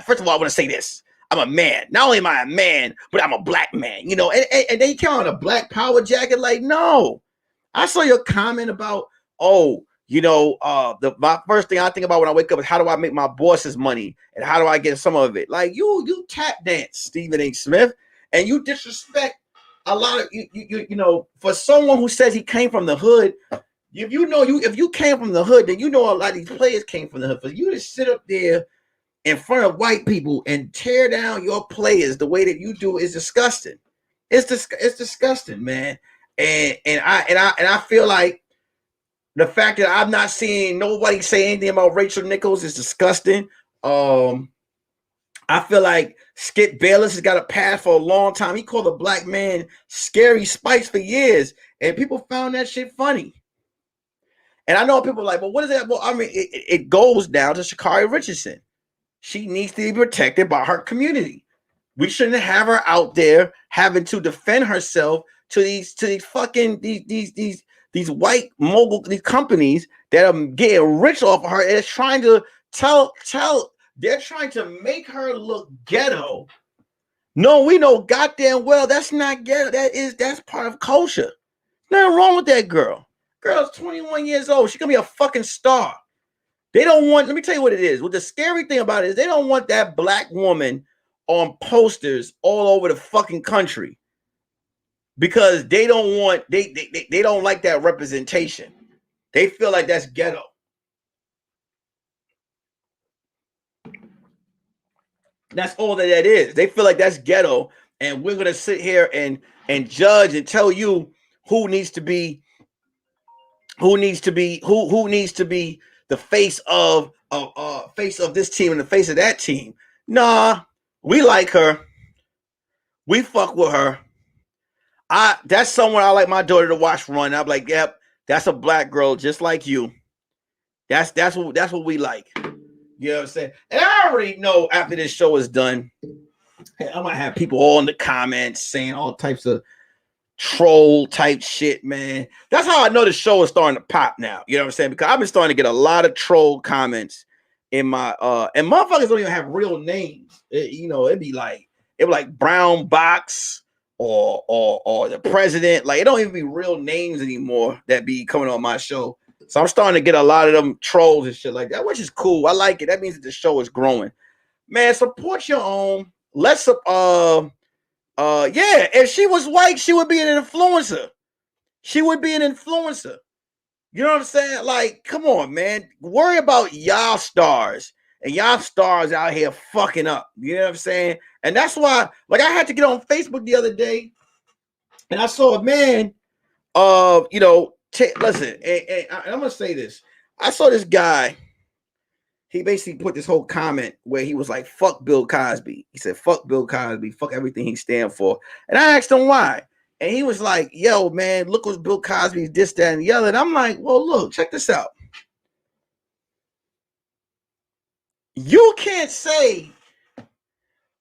first of all, I want to say this. I'm a man. Not only am I a man, but I'm a black man, and they count on a black power jacket. Like, no. I saw your comment about, my first thing I think about when I wake up is how do I make my boss's money and how do I get some of it? Like, you tap dance, Stephen A. Smith, and you disrespect a lot of for someone who says he came from the hood. If you came from the hood, then you know a lot of these players came from the hood. For you to sit up there in front of white people and tear down your players the way that you do is disgusting. It's disgusting, man. And I feel like the fact that I'm not seeing nobody say anything about Rachel Nichols is disgusting. I feel like Skip Bayless has got a pass for a long time. He called a black man Scary Spice for years, and people found that shit funny. And I know people are like, well, what is that? Well, I mean, it goes down to Sha'Carri Richardson. She needs to be protected by her community. We shouldn't have her out there having to defend herself to these fucking these white mogul, these companies that are getting rich off of her, and it's trying to they're trying to make her look ghetto. No, we know goddamn well that's not ghetto. That's part of culture. Nothing wrong with that girl. Girl's 21 years old. She's gonna be a fucking star. They don't want, let me tell you what it is. What the scary thing about it is they don't want that black woman on posters all over the fucking country because they don't want they don't like that representation. They feel like that's ghetto. That's all that is. They feel like that's ghetto, and we're gonna sit here and judge and tell you who needs to be who needs to be the face of this team and the face of that team. Nah, we like her. We fuck with her. That's someone I like my daughter to watch run. I'm like, yep, that's a black girl just like you. That's what we like. You know what I'm saying? And I already know after this show is done, I might have people all in the comments saying all types of troll type shit, man. That's how I know the show is starting to pop now. You know what I'm saying? Because I've been starting to get a lot of troll comments in my and motherfuckers don't even have real names. It'd be like Brown Box or the president. Like, it don't even be real names anymore that be coming on my show. So I'm starting to get a lot of them trolls and shit like that, which is cool. I like it. That means that the show is growing. Man, support your own. Let's yeah, if she was white, she would be an influencer. She would be an influencer. You know what I'm saying? Like, come on, man. Worry about y'all stars. And y'all stars out here fucking up. You know what I'm saying? And that's why, like, I had to get on Facebook the other day, and I saw a man, listen, and I'm gonna say this. I saw this guy. He basically put this whole comment where he was like, fuck Bill Cosby. He said, fuck Bill Cosby, fuck everything he stand for. And I asked him why. And he was like, yo, man, look what Bill Cosby's this, that, and the other. And I'm like, well, look, check this out. You can't say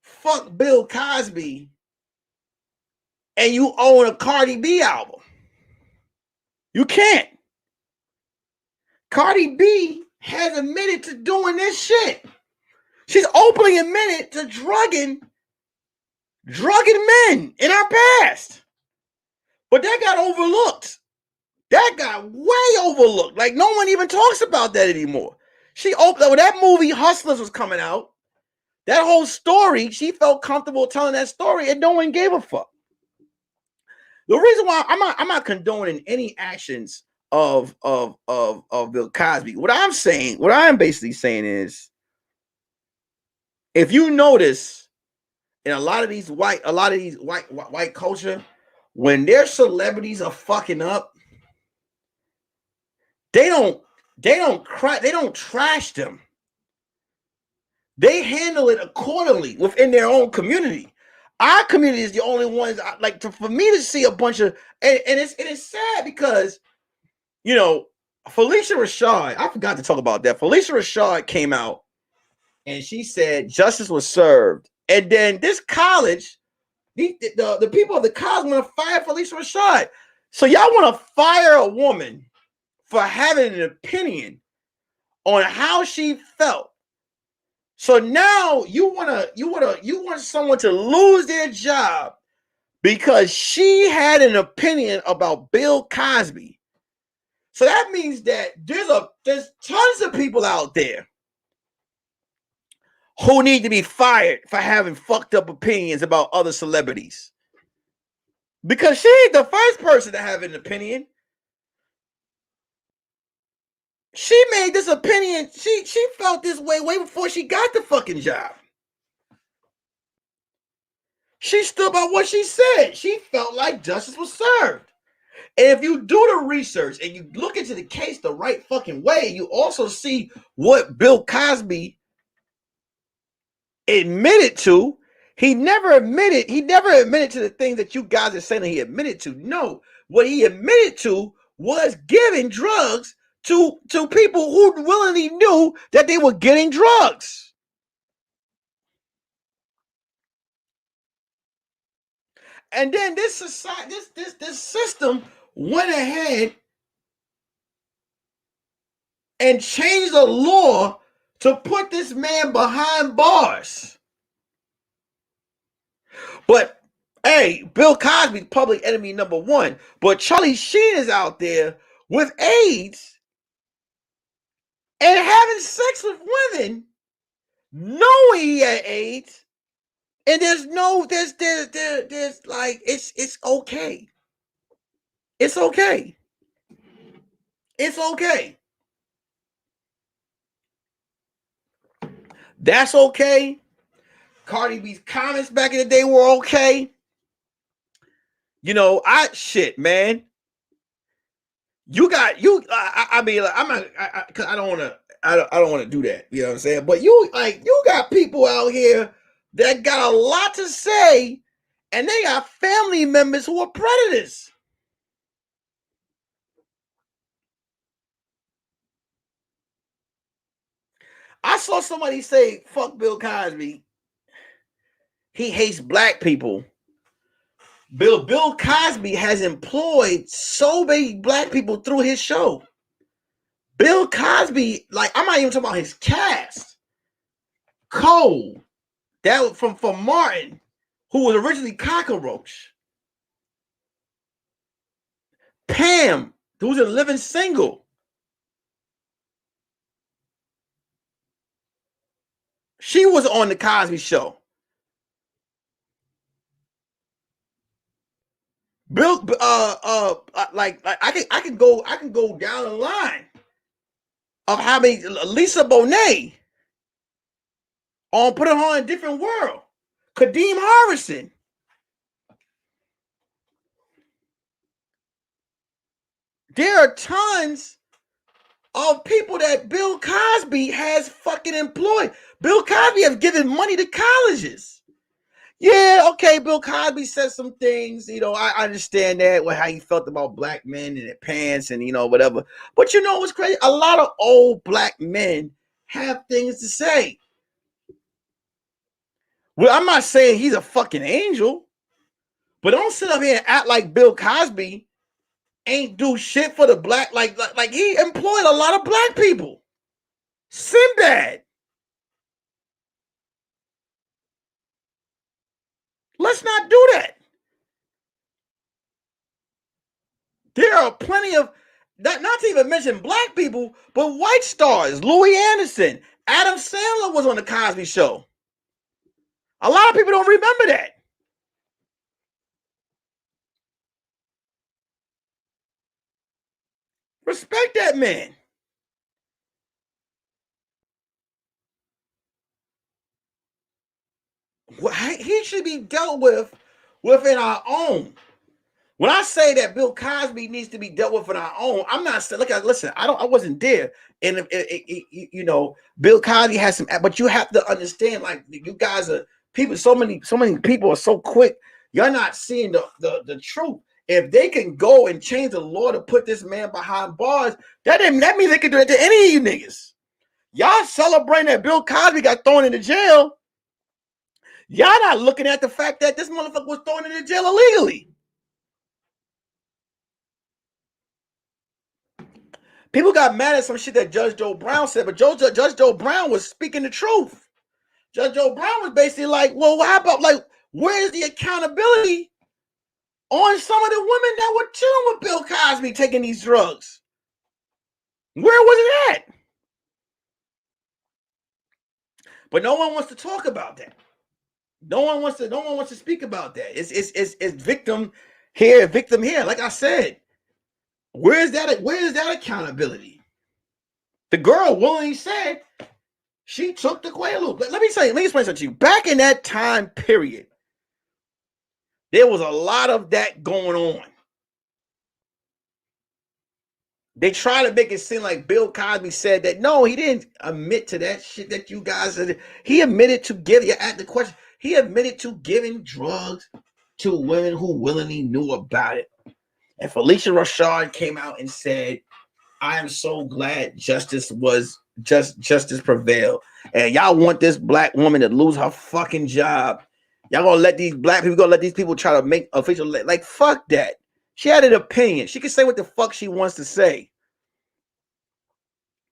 fuck Bill Cosby and you own a Cardi B album. You can't. Cardi B has admitted to doing this shit. She's openly admitted to drugging men in our past. But that got overlooked. That got way overlooked. Like, no one even talks about that anymore. She opened when that movie Hustlers was coming out. That whole story, she felt comfortable telling that story, and no one gave a fuck. The reason why I'm not condoning any actions of Bill Cosby. What I'm basically saying is, if you notice in a lot of these white culture, when their celebrities are fucking up, they don't trash them. They handle it accordingly within their own community. Our community is the only ones for me to see a bunch of, and it's sad because, Felicia Rashad, I forgot to talk about that. Felicia Rashad came out and she said justice was served. And then this college, the people of the college want to fire Felicia Rashad. So y'all want to fire a woman for having an opinion on how she felt. So now you want someone to lose their job because she had an opinion about Bill Cosby. So that means that there's tons of people out there who need to be fired for having fucked up opinions about other celebrities. Because she ain't the first person to have an opinion. She made this opinion. She felt this way before she got the fucking job. She stood by what she said. She felt like justice was served. And if you do the research and you look into the case the right fucking way, you also see what Bill Cosby admitted to. He never admitted to the things that you guys are saying that he admitted to. No, what he admitted to was giving drugs to people who willingly knew that they were getting drugs. And then this society, this system went ahead and changed the law to put this man behind bars. But hey, Bill Cosby's public enemy number one. But Charlie Sheen is out there with AIDS and having sex with women, knowing he had AIDS, And there's like it's okay. It's okay. It's okay. That's okay. Cardi B's comments back in the day were okay. You know, man. You got you. I mean, like, I'm not. Cause I don't want to. I don't want to do that. You know what I'm saying? But you got people out here that got a lot to say, and they got family members who are predators. I saw somebody say, "Fuck Bill Cosby. He hates black people." Bill Cosby has employed so many black people through his show. Bill Cosby, like, I'm not even talking about his cast. Cole, that was from Martin, who was originally Cockroach. Pam, who's a living single. She was on the Cosby Show. Bill, like I can go down the line of how many Lisa Bonet on Put Her On a Different World, Kadeem Hardison. There are tons of people that Bill Cosby has fucking employed. Bill Cosby has given money to colleges. Yeah, okay, Bill Cosby said some things, you know, I understand that, how he felt about black men and their pants and, you know, whatever. But you know what's crazy? A lot of old black men have things to say. Well, I'm not saying he's a fucking angel, but don't sit up here and act like Bill Cosby ain't do shit for the black, like he employed a lot of black people. Sinbad. Let's not do that. There are plenty of, not to even mention black people, but white stars. Louis Anderson, Adam Sandler was on the Cosby Show. A lot of people don't remember that. Respect that man. He should be dealt with within our own. When I say that Bill Cosby needs to be dealt with in our own, I'm not saying. Look, listen. I wasn't there, and you know, Bill Cosby has some. But you have to understand, like, you guys are people. So many people are so quick. You're not seeing the truth. If they can go and change the law to put this man behind bars, that means they can do it to any of you niggas. Y'all celebrating that Bill Cosby got thrown into jail. Y'all not looking at the fact that this motherfucker was thrown into jail illegally. People got mad at some shit that Judge Joe Brown said, but Judge Joe Brown was speaking the truth. Judge Joe Brown was basically like, well, how about, like, where's the accountability on some of the women that were chilling with Bill Cosby taking these drugs? Where was it at? But no one wants to talk about that. No one wants to speak about that. It's victim here, victim here. Like I said, where's that accountability? The girl willingly said she took the Quaalude. Let me explain something to you. Back in that time period, there was a lot of that going on. They try to make it seem like Bill Cosby said that. No, he didn't admit to that shit that you guys said. He admitted to giving, you asked the question, he admitted to giving drugs to women who willingly knew about it. And Felicia Rashad came out and said, I am so glad justice prevailed. And y'all want this black woman to lose her fucking job. Y'all gonna let these black people, let these people try to make official, like, fuck that. She had an opinion. She can say what the fuck she wants to say.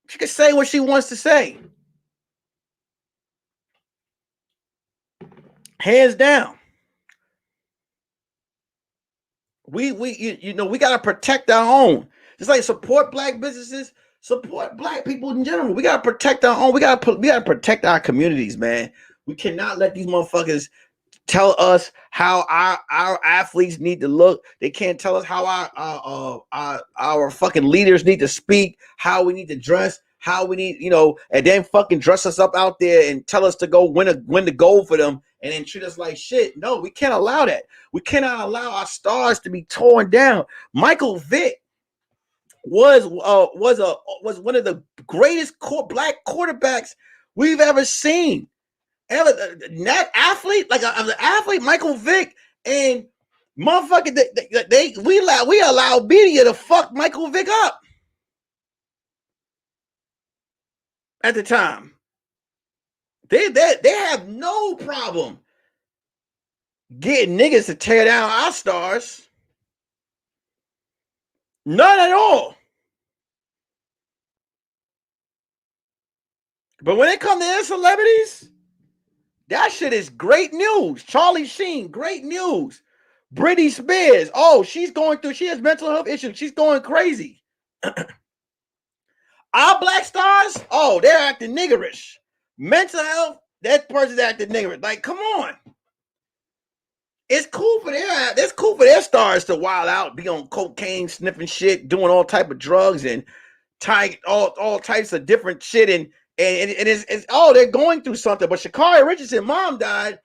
She can say what she wants to say. Hands down. We gotta protect our own. Just like support black businesses, support black people in general. We gotta protect our own. We gotta protect our communities, man. We cannot let these motherfuckers tell us how our athletes need to look. They can't tell us how our fucking leaders need to speak, how we need to dress, how we need, and then fucking dress us up out there and tell us to go win the gold for them, and then treat us like shit. No, we can't allow that. We cannot allow our stars to be torn down. Michael Vick was one of the greatest black quarterbacks we've ever seen. That athlete, like an athlete, Michael Vick, and motherfucker, we allow media to fuck Michael Vick up at the time. They have no problem getting niggas to tear down our stars. None at all. But when it comes to their celebrities, that shit is great news. Charlie Sheen, great news. Britney Spears, she has mental health issues. She's going crazy. Our black stars, they're acting niggerish. Mental health, that person's acting niggerish. Like, come on. It's cool for their stars to wild out, be on cocaine, sniffing shit, doing all type of drugs and all types of different shit, and it's they're going through something. But Sha Carri Richardson mom died,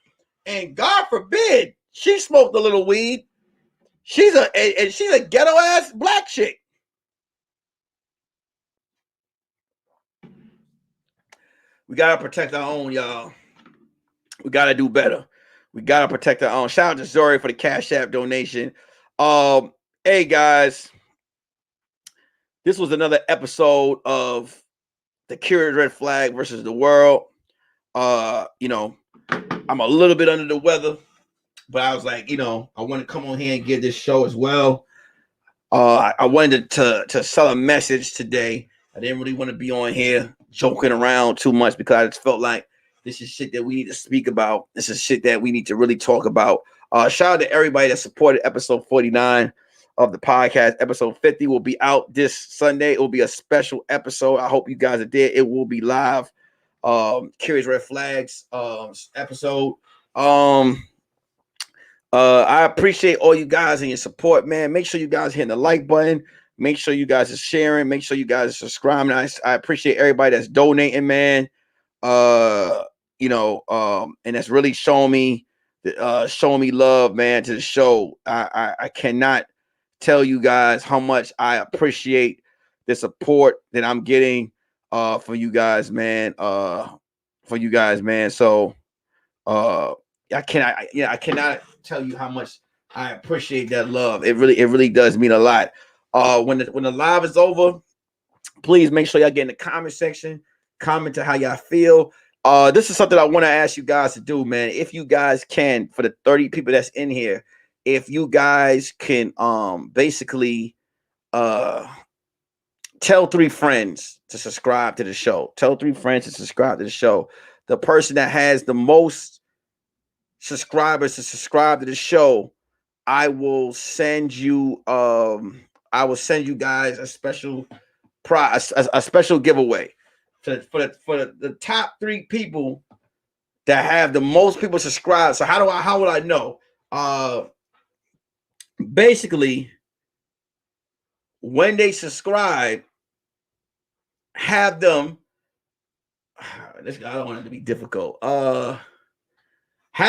and God forbid she smoked a little weed. She's a ghetto ass black chick. We gotta protect our own, y'all. We gotta do better. We gotta protect our own. Shout out to Zori for the Cash App donation. Hey guys, this was another episode of the Curious Red Flag versus the world. I'm a little bit under the weather, but I was like, I want to come on here and give this show as well. I wanted to sell a message today. I didn't really want to be on here joking around too much because I just felt like this is shit that we need to speak about. This is shit that we need to really talk about. Shout out to everybody that supported episode 49 of the podcast. Episode 50 will be out this Sunday. It will be a special episode. I hope you guys are there. It will be live. Curious Red Flags episode. I appreciate all you guys and your support, man. Make sure you guys hitting the like button. Make sure you guys are sharing. Make sure you guys are subscribing. I appreciate everybody that's donating, man. And that's really showing me love, man, to the show. I cannot tell you guys how much I appreciate the support that I'm getting for you guys, man. So I cannot tell you how much I appreciate that love. It really does mean a lot. When the live is over, please make sure y'all get in the comment section, comment to how y'all feel. This is something I want to ask you guys to do, man. If you guys can, for the 30 people that's in here, if you guys can basically tell 3 friends to subscribe to the show. Tell 3 friends to subscribe to the show. The person that has the most subscribers to subscribe to the show, I will send you guys a special prize, a special giveaway for the top 3 people that have the most people subscribed. So how would I know? Basically, when they subscribe, have them. I don't want it to be difficult. Have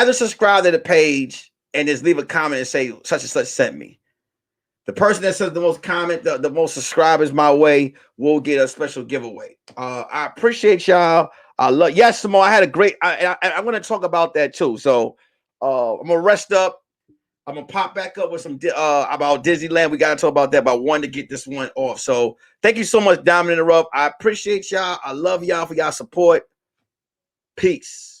them subscribe to the page and just leave a comment and say such and such sent me. The person that says the most comment, the most subscribers my way will get a special giveaway. I appreciate y'all. I love. Yes, Simone, I had a great. I'm going to talk about that too. So I'm gonna rest up. I'm gonna pop back up with some about Disneyland. We gotta talk about that, but I wanted to get this one off. So thank you so much, Diamond in the Rough. I appreciate y'all. I love y'all for y'all support. Peace.